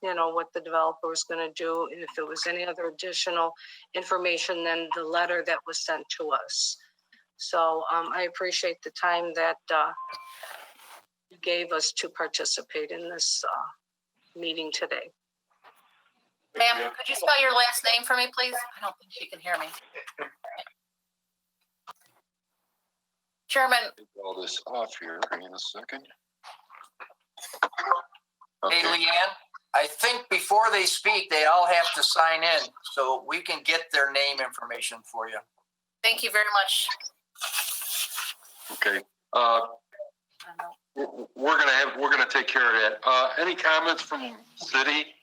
you know, what the developer was going to do, and if there was any other additional information than the letter that was sent to us. So I appreciate the time that you gave us to participate in this meeting today. Ma'am, could you spell your last name for me, please? I don't think she can hear me. Chairman. Take all this off here. Hang on a second. Okay. Hey, Leanne, I think before they speak, they all have to sign in, so we can get their name information for you. Thank you very much. Okay. We're gonna take care of that. Any comments from city?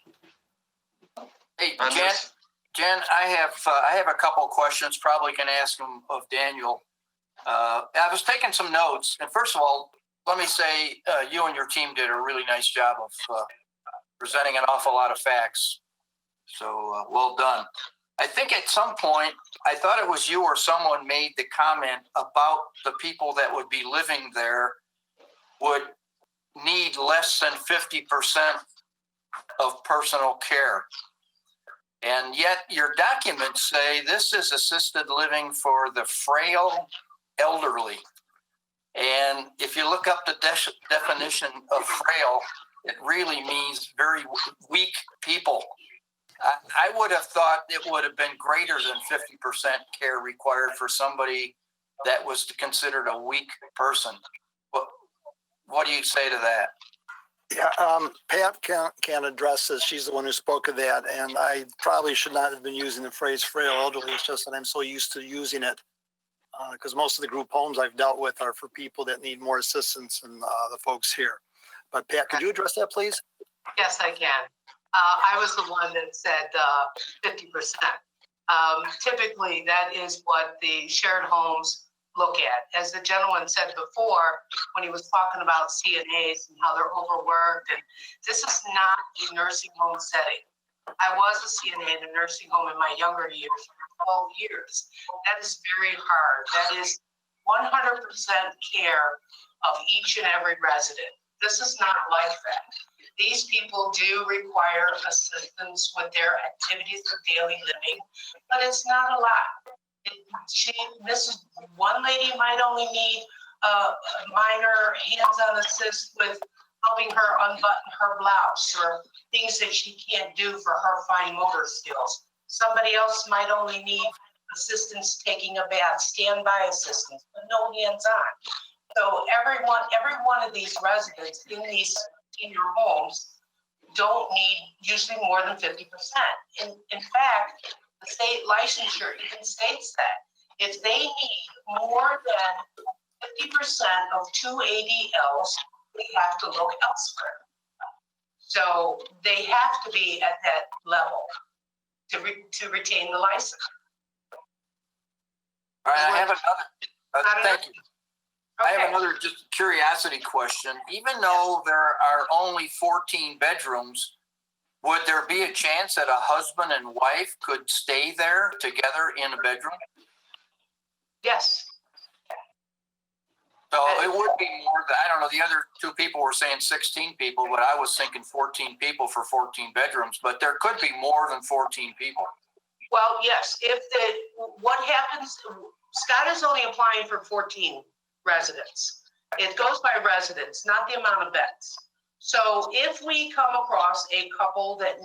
Hey, on Jen, this? Jen, I have a couple of questions, probably can ask them of Daniel. I was taking some notes, and first of all, let me say, you and your team did a really nice job of presenting an awful lot of facts. So well done. I think at some point, I thought it was you or someone made the comment about the people that would be living there would need less than 50% of personal care. And yet your documents say this is assisted living for the frail elderly. And if you look up the definition of frail, it really means very weak people. I would have thought it would have been greater than 50% care required for somebody that was considered a weak person. What do you say to that? Yeah, Pat can address this. She's the one who spoke of that, and I probably should not have been using the phrase frail elderly. It's just that I'm so used to using it because most of the group homes I've dealt with are for people that need more assistance than the folks here. But Pat, could you address that, please? Yes, I can. I was the one that said 50%. Typically, that is what the shared homes look at. As the gentleman said before, when he was talking about CNAs and how they're overworked, and this is not a nursing home setting. I was a CNA in a nursing home in my younger years, for 12 years. That is very hard. That is 100% care of each and every resident. This is not like that. These people do require assistance with their activities of daily living, but it's not a lot. One lady might only need a minor hands-on assist with helping her unbutton her blouse or things that she can't do for her fine motor skills. Somebody else might only need assistance taking a bath, standby assistance, but no hands-on. So every one of these residents in these senior homes don't need usually more than 50%. In fact, the state licensure even states that if they need more than 50% of 2 ADLs, they have to look elsewhere. So they have to be at that level to retain the license. All right, I have another. Thank you. Okay. I have another just curiosity question. Even though there are only 14 bedrooms, would there be a chance that a husband and wife could stay there together in a bedroom? Yes. So it would be more than, I don't know, the other two people were saying 16 people, but I was thinking 14 people for 14 bedrooms, but there could be more than 14 people. Well, yes, what happens, Scott is only applying for 14 residents. It goes by residents, not the amount of beds. So if we come across a couple that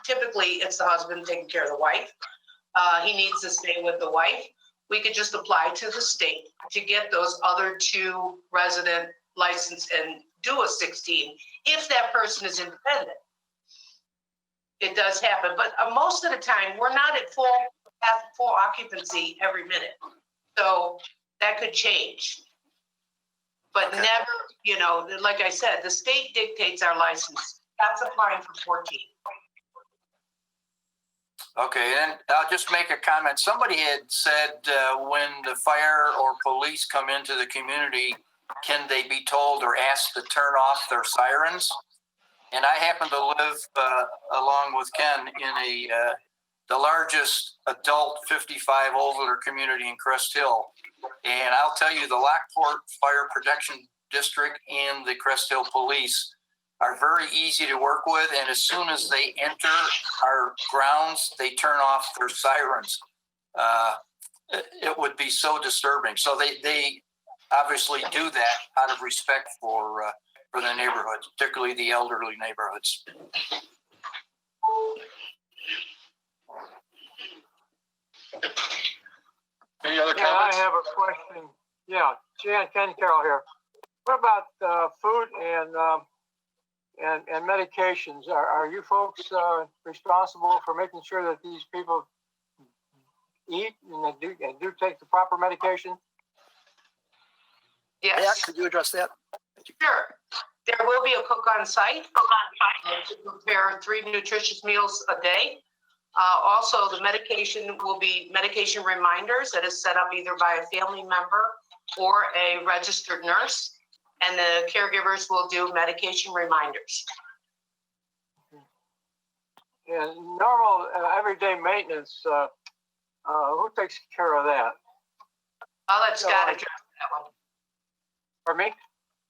typically it's the husband taking care of the wife. He needs to stay with the wife. We could just apply to the state to get those other two resident license and do a 16 if that person is independent. It does happen, but most of the time we're not at full occupancy every minute. So that could change. But Okay. Never, like I said, the state dictates our license. That's applying for 14. Okay, and I'll just make a comment. Somebody had said when the fire or police come into the community, can they be told or asked to turn off their sirens? And I happen to live along with Ken in the largest adult 55 older community in Crest Hill. And I'll tell you, the Lockport Fire Protection District and the Crest Hill Police are very easy to work with. And as soon as they enter our grounds, they turn off their sirens. It would be so disturbing. So they obviously do that out of respect for the neighborhoods, particularly the elderly neighborhoods. Any other Yeah, comments? I have a question. Yeah, Ken Carroll here. What about food and and medications. Are you folks responsible for making sure that these people eat and they do take the proper medication? Yes. Yeah, could you address that? Sure. There will be a cook on site to prepare 3 nutritious meals a day. Also, the medication will be medication reminders that is set up either by a family member or a registered nurse, and the caregivers will do medication reminders. And normal everyday maintenance, who takes care of that? I'll let Scott address that one. For me?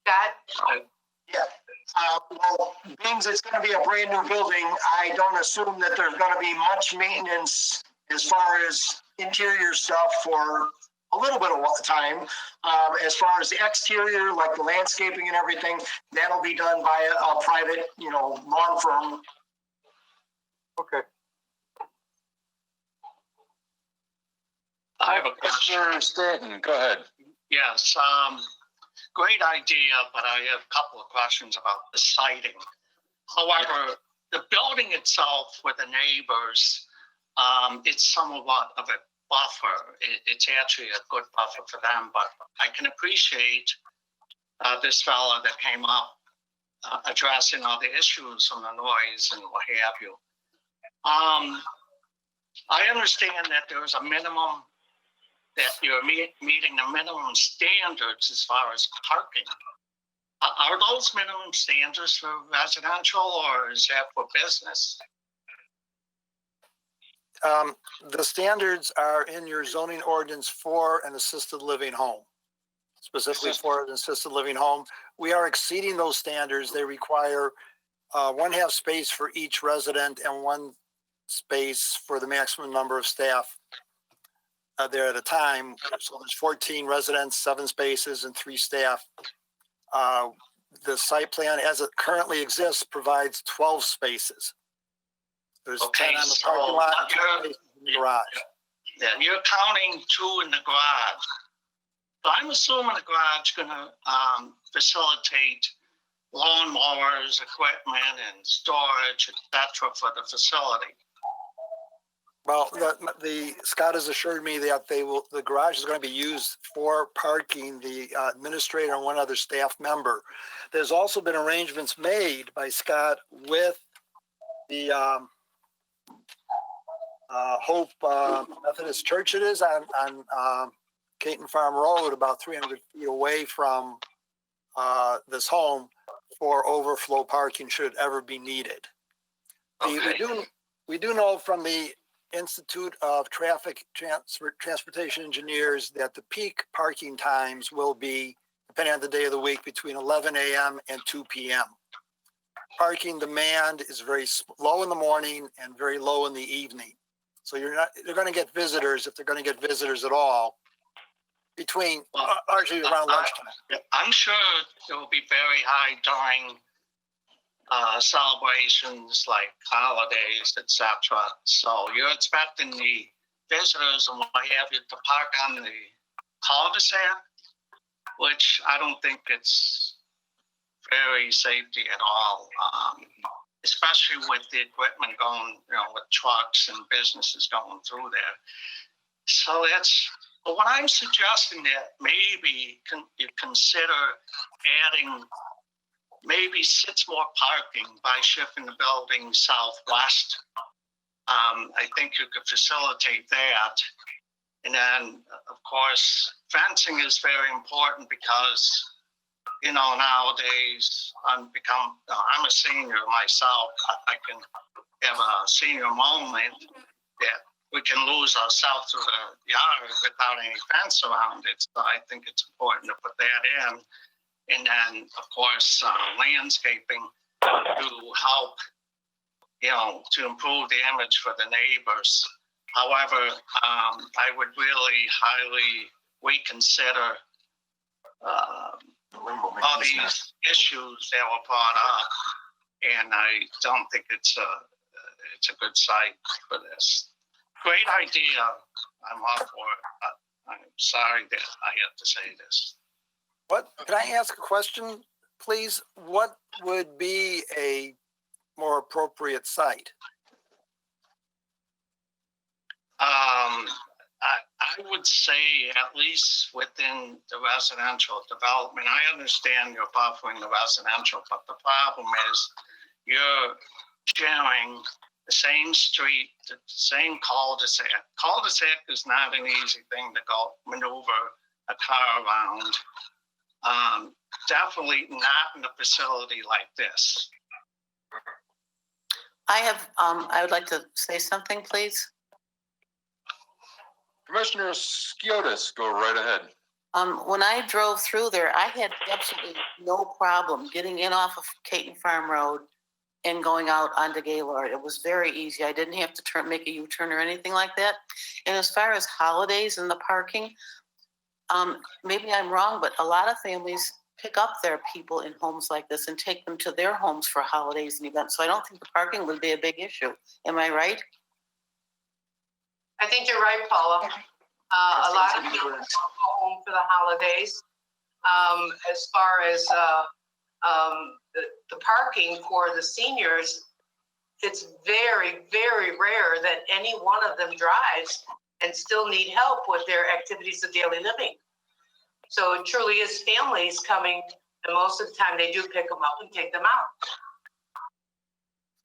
Scott? Yeah. Well, being it's going to be a brand new building, I don't assume that there's going to be much maintenance as far as interior stuff for a little bit of time. As far as the exterior, like the landscaping and everything, that'll be done by a private, lawn firm. Okay. I have a question. Commissioner Stanton, go ahead. Yes, great idea, but I have a couple of questions about the siting. However, the building itself with the neighbors, it's somewhat of a buffer. It's actually a good buffer for them, but I can appreciate this fella that came up addressing all the issues on the noise and what have you. I understand that there's a minimum, that you're meeting the minimum standards as far as parking. Are those minimum standards for residential, or is that for business? The standards are in your zoning ordinance for an assisted living home, specifically for an assisted living home. We are exceeding those standards. They require 1/2 space for each resident and 1 space for the maximum number of staff there at a time. So there's 14 residents, 7 spaces, and 3 staff. The site plan, as it currently exists, provides 12 spaces. There's 10 on the parking lot and 2 spaces in the garage. Yeah, you're counting 2 in the garage. So I'm assuming the garage is going to facilitate lawnmowers, equipment, and storage, etc., for the facility. Well, Scott has assured me that the garage is going to be used for parking, the administrator and 1 other staff member. There's also been arrangements made by Scott with the Hope Methodist Church. It is on Caton Farm Road, about 300 feet away from this home, for overflow parking should it ever be needed. Okay. We do know from the Institute of Transportation Engineers that the peak parking times will be, depending on the day of the week, between 11 a.m. and 2 p.m. Parking demand is very low in the morning and very low in the evening. So they're going to get visitors, if they're going to get visitors at all, between largely around lunchtime. I'm sure it will be very high during celebrations like holidays, etc. So you're expecting the visitors and what have you to park on the cul-de-sac, which I don't think it's very safety at all, especially with the equipment going, with trucks and businesses going through there. So but what I'm suggesting that maybe you consider adding maybe 6 more parking by shifting the building southwest. I think you could facilitate that. And then, of course, fencing is very important because, nowadays I'm a senior myself. I can have a senior moment that we can lose ourselves to the yard without any fence around it. So I think it's important to put that in. And then, of course, landscaping to help, to improve the image for the neighbors. However, I would really highly reconsider all these issues that were brought up, and I don't think it's a good site for this. Great idea. I'm all for it. I'm sorry that I have to say this. What? Can I ask a question? please, what would be a more appropriate site? I would say at least within the residential development. I understand you're buffering the residential, but the problem is you're sharing the same street, the same cul-de-sac. Cul-de-sac is not an easy thing to go maneuver a car around. Definitely not in a facility like this. I would like to say something, please. Commissioner Skiotis, go right ahead. When I drove through there, I had absolutely no problem getting in off of Caton Farm Road and going out onto Gaylord. It was very easy. I didn't have to make a U-turn or anything like that. And as far as holidays and the parking, maybe I'm wrong, but a lot of families pick up their people in homes like this and take them to their homes for holidays and events. So I don't think the parking would be a big issue. Am I right? I think you're right, Paula. A lot of people go home for the holidays. As far as the parking for the seniors, it's very, very rare that any one of them drives and still need help with their activities of daily living. So it truly is families coming, and most of the time they do pick them up and take them out.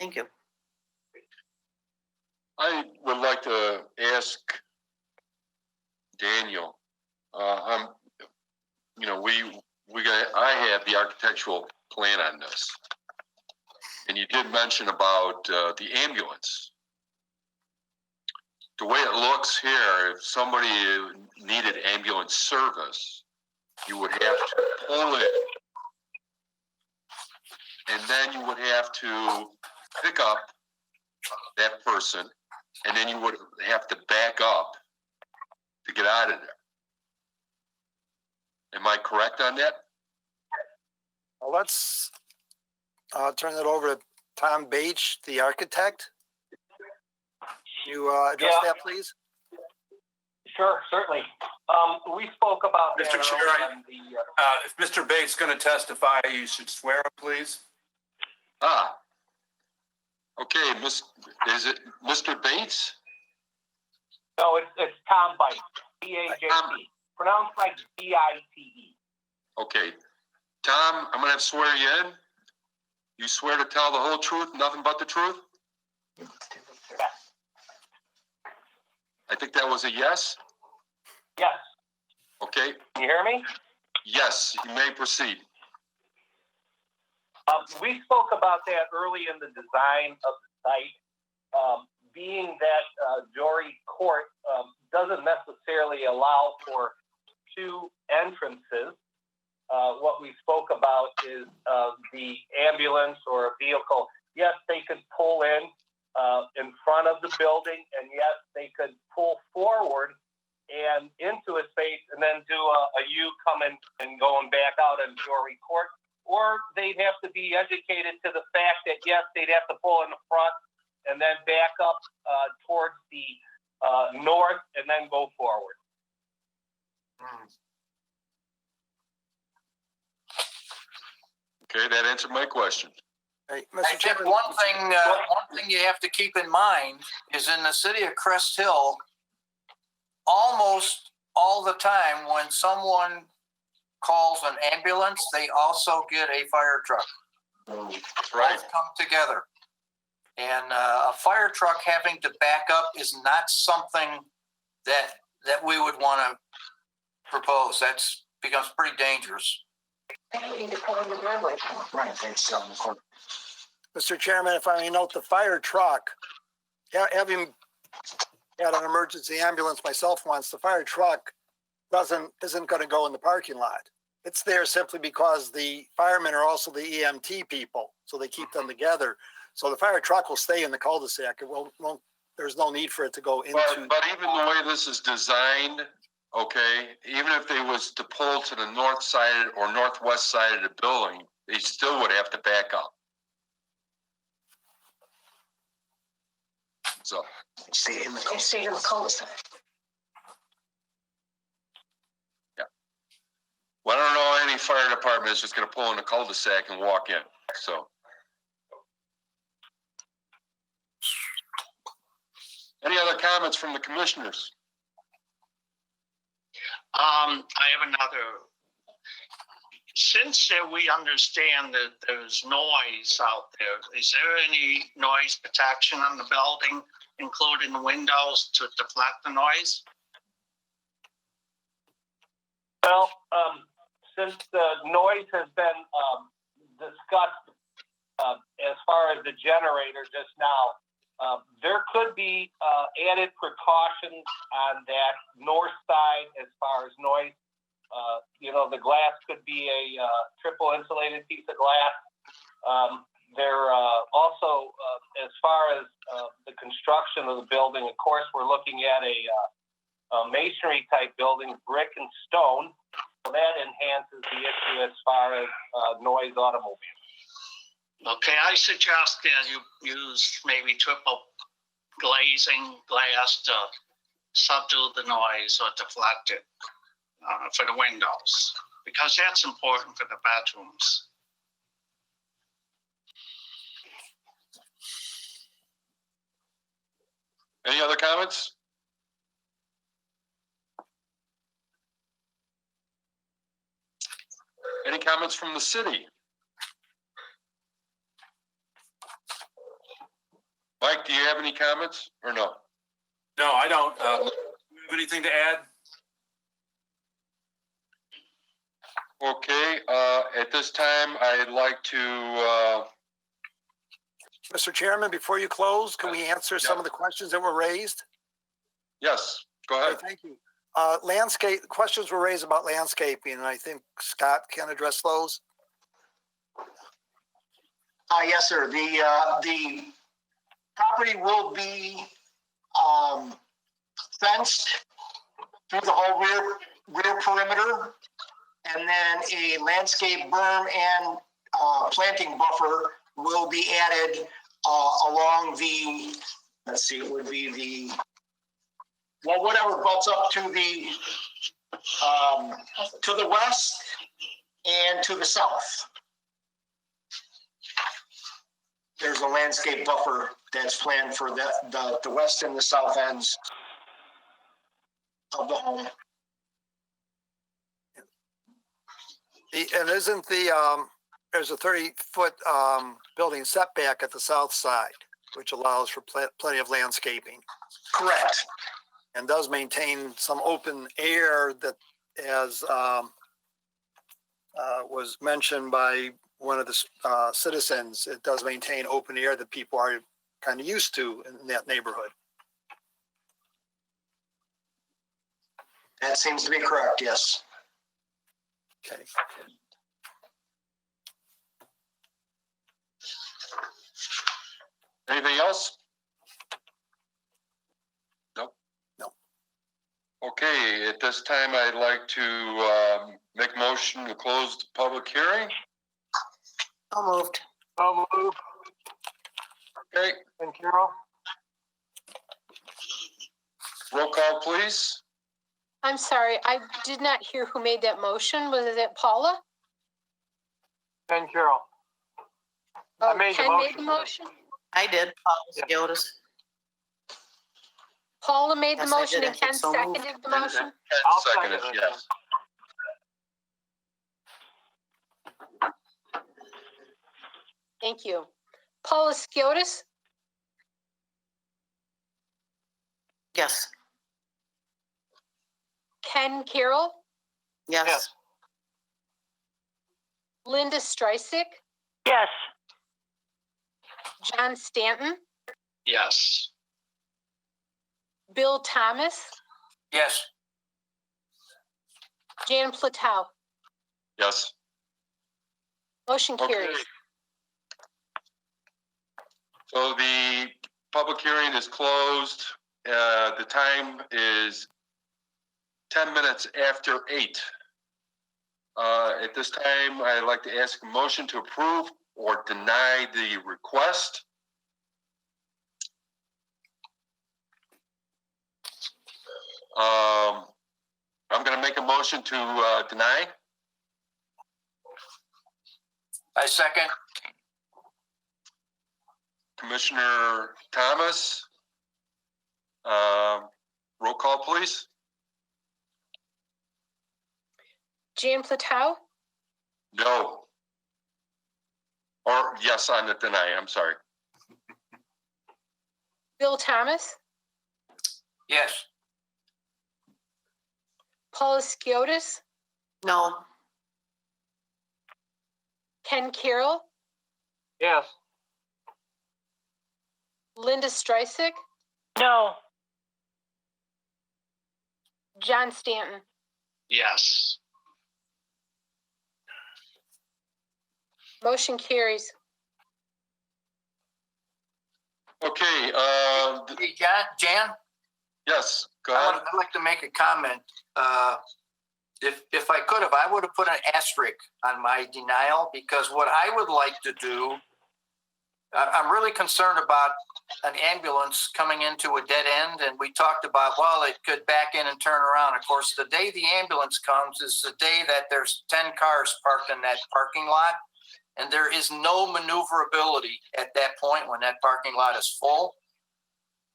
Thank you. I would like to ask Daniel, I have the architectural plan on this. And you did mention about the ambulance. The way it looks here, if somebody needed ambulance service, you would have to pull in, and then you would have to pick up that person, and then you would have to back up to get out of there. Am I correct on that? Well, let's turn it over to Tom Bache, the architect. You address that, please? Sure, certainly. We spoke about that Mr. Chair, earlier on the, if Mr. Bates is going to testify, you should swear him, please. Okay, is it Mr. Bates? no, it's Tom Bite, B-A-J-T, pronounced like B-I-T-E. Okay. Tom, I'm going to have to swear you in. You swear to tell the whole truth, nothing but the truth? Yes. I think that was a yes. Yes. Okay. Can you hear me? Yes, you may proceed. We spoke about that early in the design of the site. Being that Jory Court doesn't necessarily allow for two entrances, what we spoke about is the ambulance or a vehicle. Yes, they could pull in front of the building, and yes, they could pull forward and into a space and then do a U coming and going back out on Jory Court. Or they'd have to be educated to the fact that, yes, they'd have to pull in the front and then back up towards the north and then go forward. Okay, that answered my question. Hey, I think one thing you have to keep in mind is in the city of Crest Hill, almost all the time when someone calls an ambulance, they also get a fire truck. Right. Both come together. And a fire truck having to back up is not something that we would want to propose. That becomes pretty dangerous. Right, thanks, Mr. Chairman, if I may note, the fire truck, having had an emergency ambulance myself once, the fire truck isn't going to go in the parking lot. It's there simply because the firemen are also the EMT people, so they keep them together. So the fire truck will stay in the cul-de-sac. It won't. There's no need for it to go into. But even the way this is designed, okay, even if they was to pull to the north side or northwest side of the building, they still would have to back up. So Stay in the cul-de-sac. Yeah. Well, I don't know any fire department is just gonna pull in a cul-de-sac and walk in, so. Any other comments from the commissioners? I have another. Since we understand that there's noise out there, is there any noise protection on the building, including the windows to deflect the noise? Well, since the noise has been discussed as far as the generator just now, there could be added precautions on that north side as far as noise. The glass could be a triple insulated piece of glass. There also, as far as the construction of the building, of course, we're looking at a masonry type building, brick and stone. So that enhances the issue as far as noise automobiles. Okay, I suggest that you use maybe triple glazing glass to subdue the noise or deflect it for the windows, because that's important for the bedrooms. Any other comments? Any comments from the city? Mike, do you have any comments or no? No, I don't. Do you have anything to add? Okay, at this time, I'd like to, Mr. Chairman, before you close, can we answer some of the questions that were raised? yes, go ahead. Okay, thank you. Questions were raised about landscaping, and I think Scott can address those. Yes, sir. The property will be fenced through the whole rear perimeter, and then a landscape berm and planting buffer will be added along the, let's see, it would be the, well, whatever butts up to the west and to the south. There's a landscape buffer that's planned for the west and the south ends of the home. And isn't there's a 30-foot building setback at the south side, which allows for plenty of landscaping. Correct. And does maintain some open air that, as was mentioned by one of the citizens, it does maintain open air that people are kind of used to in that neighborhood. That seems to be correct, yes. Okay. Anything else? Nope. No. Okay, at this time, I'd like to make a motion to close the public hearing. So moved. So moved. Okay, And Carol? roll call, please. I'm sorry, I did not hear who made that motion. Was it Paula? And Carol? I made the Ken made the motion. motion? I did. Paul Scotus. Paula made the Yes, I motion did. and I said Ken so moved. seconded the motion? I'll Second second it, it. yes. Thank you. Paula Scotus, Yes. Ken Carroll, Yes. Yes. Linda Streisick, Yes. John Stanton, Yes. Bill Thomas, Yes. Jan Platow. Yes. Motion Okay. carries. So the public hearing is closed. The time is 10 minutes after 8. At this time, I'd like to ask a motion to approve or deny the request. I'm going to make a motion to deny. I second. Commissioner Thomas. Roll call, please. Jan Platau, No. Or yes on the deny, I'm sorry. Bill Thomas, Yes. Paula Skiotis, No. Ken Carroll, Yes. Linda Streisig, No. John Stanton. Yes. Motion carries. Okay, Hey, Jan? yes, go ahead. I'd like to make a comment. If I could have, I would have put an asterisk on my denial, because what I would like to do, I'm really concerned about an ambulance coming into a dead end, and we talked about, well, it could back in and turn around. Of course, the day the ambulance comes is the day that there's 10 cars parked in that parking lot, and there is no maneuverability at that point when that parking lot is full.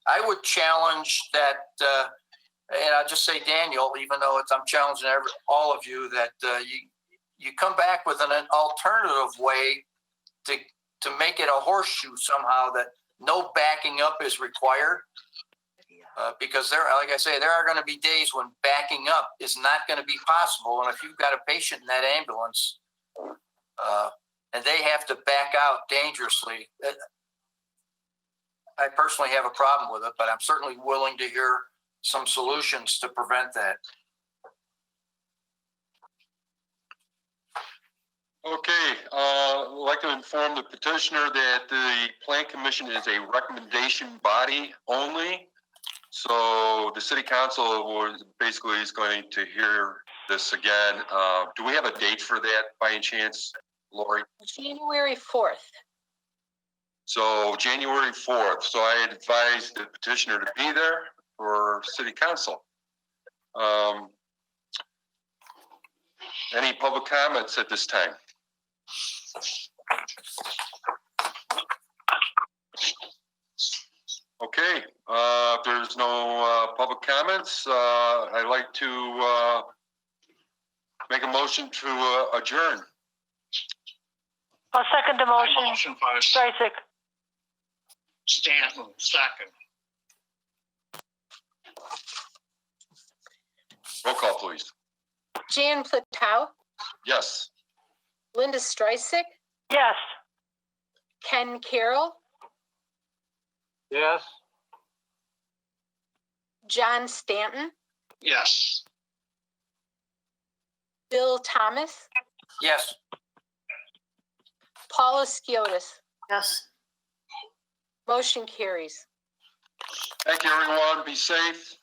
I would challenge that, and I'll just say, Daniel, even though I'm challenging all of you, that you come back with an alternative way to make it a horseshoe somehow, that no backing up is required. Because like I say, there are going to be days when backing up is not going to be possible. And if you've got a patient in that ambulance, and they have to back out dangerously, I personally have a problem with it, but I'm certainly willing to hear some solutions to prevent that. Okay, I'd like to inform the petitioner that the Plan Commission is a recommendation body only. So the city council basically is going to hear this again. Do we have a date for that by any chance, Lori? January 4th. So January 4th. So I advise the petitioner to be there for city council. Any public comments at this time? Okay, if there's no public comments, I'd like to make a motion to adjourn. I'll second the motion. Motion by Streisig. Stanton, second. Roll call, please. Jan Platau, Yes. Linda Streisig, Yes. Ken Carroll, Yes. John Stanton, Yes. Bill Thomas, Yes. Paula Skiotis. Yes. Motion carries. Thank you, everyone. Be safe.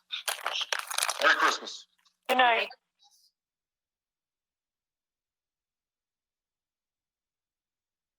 Merry Christmas. Good night.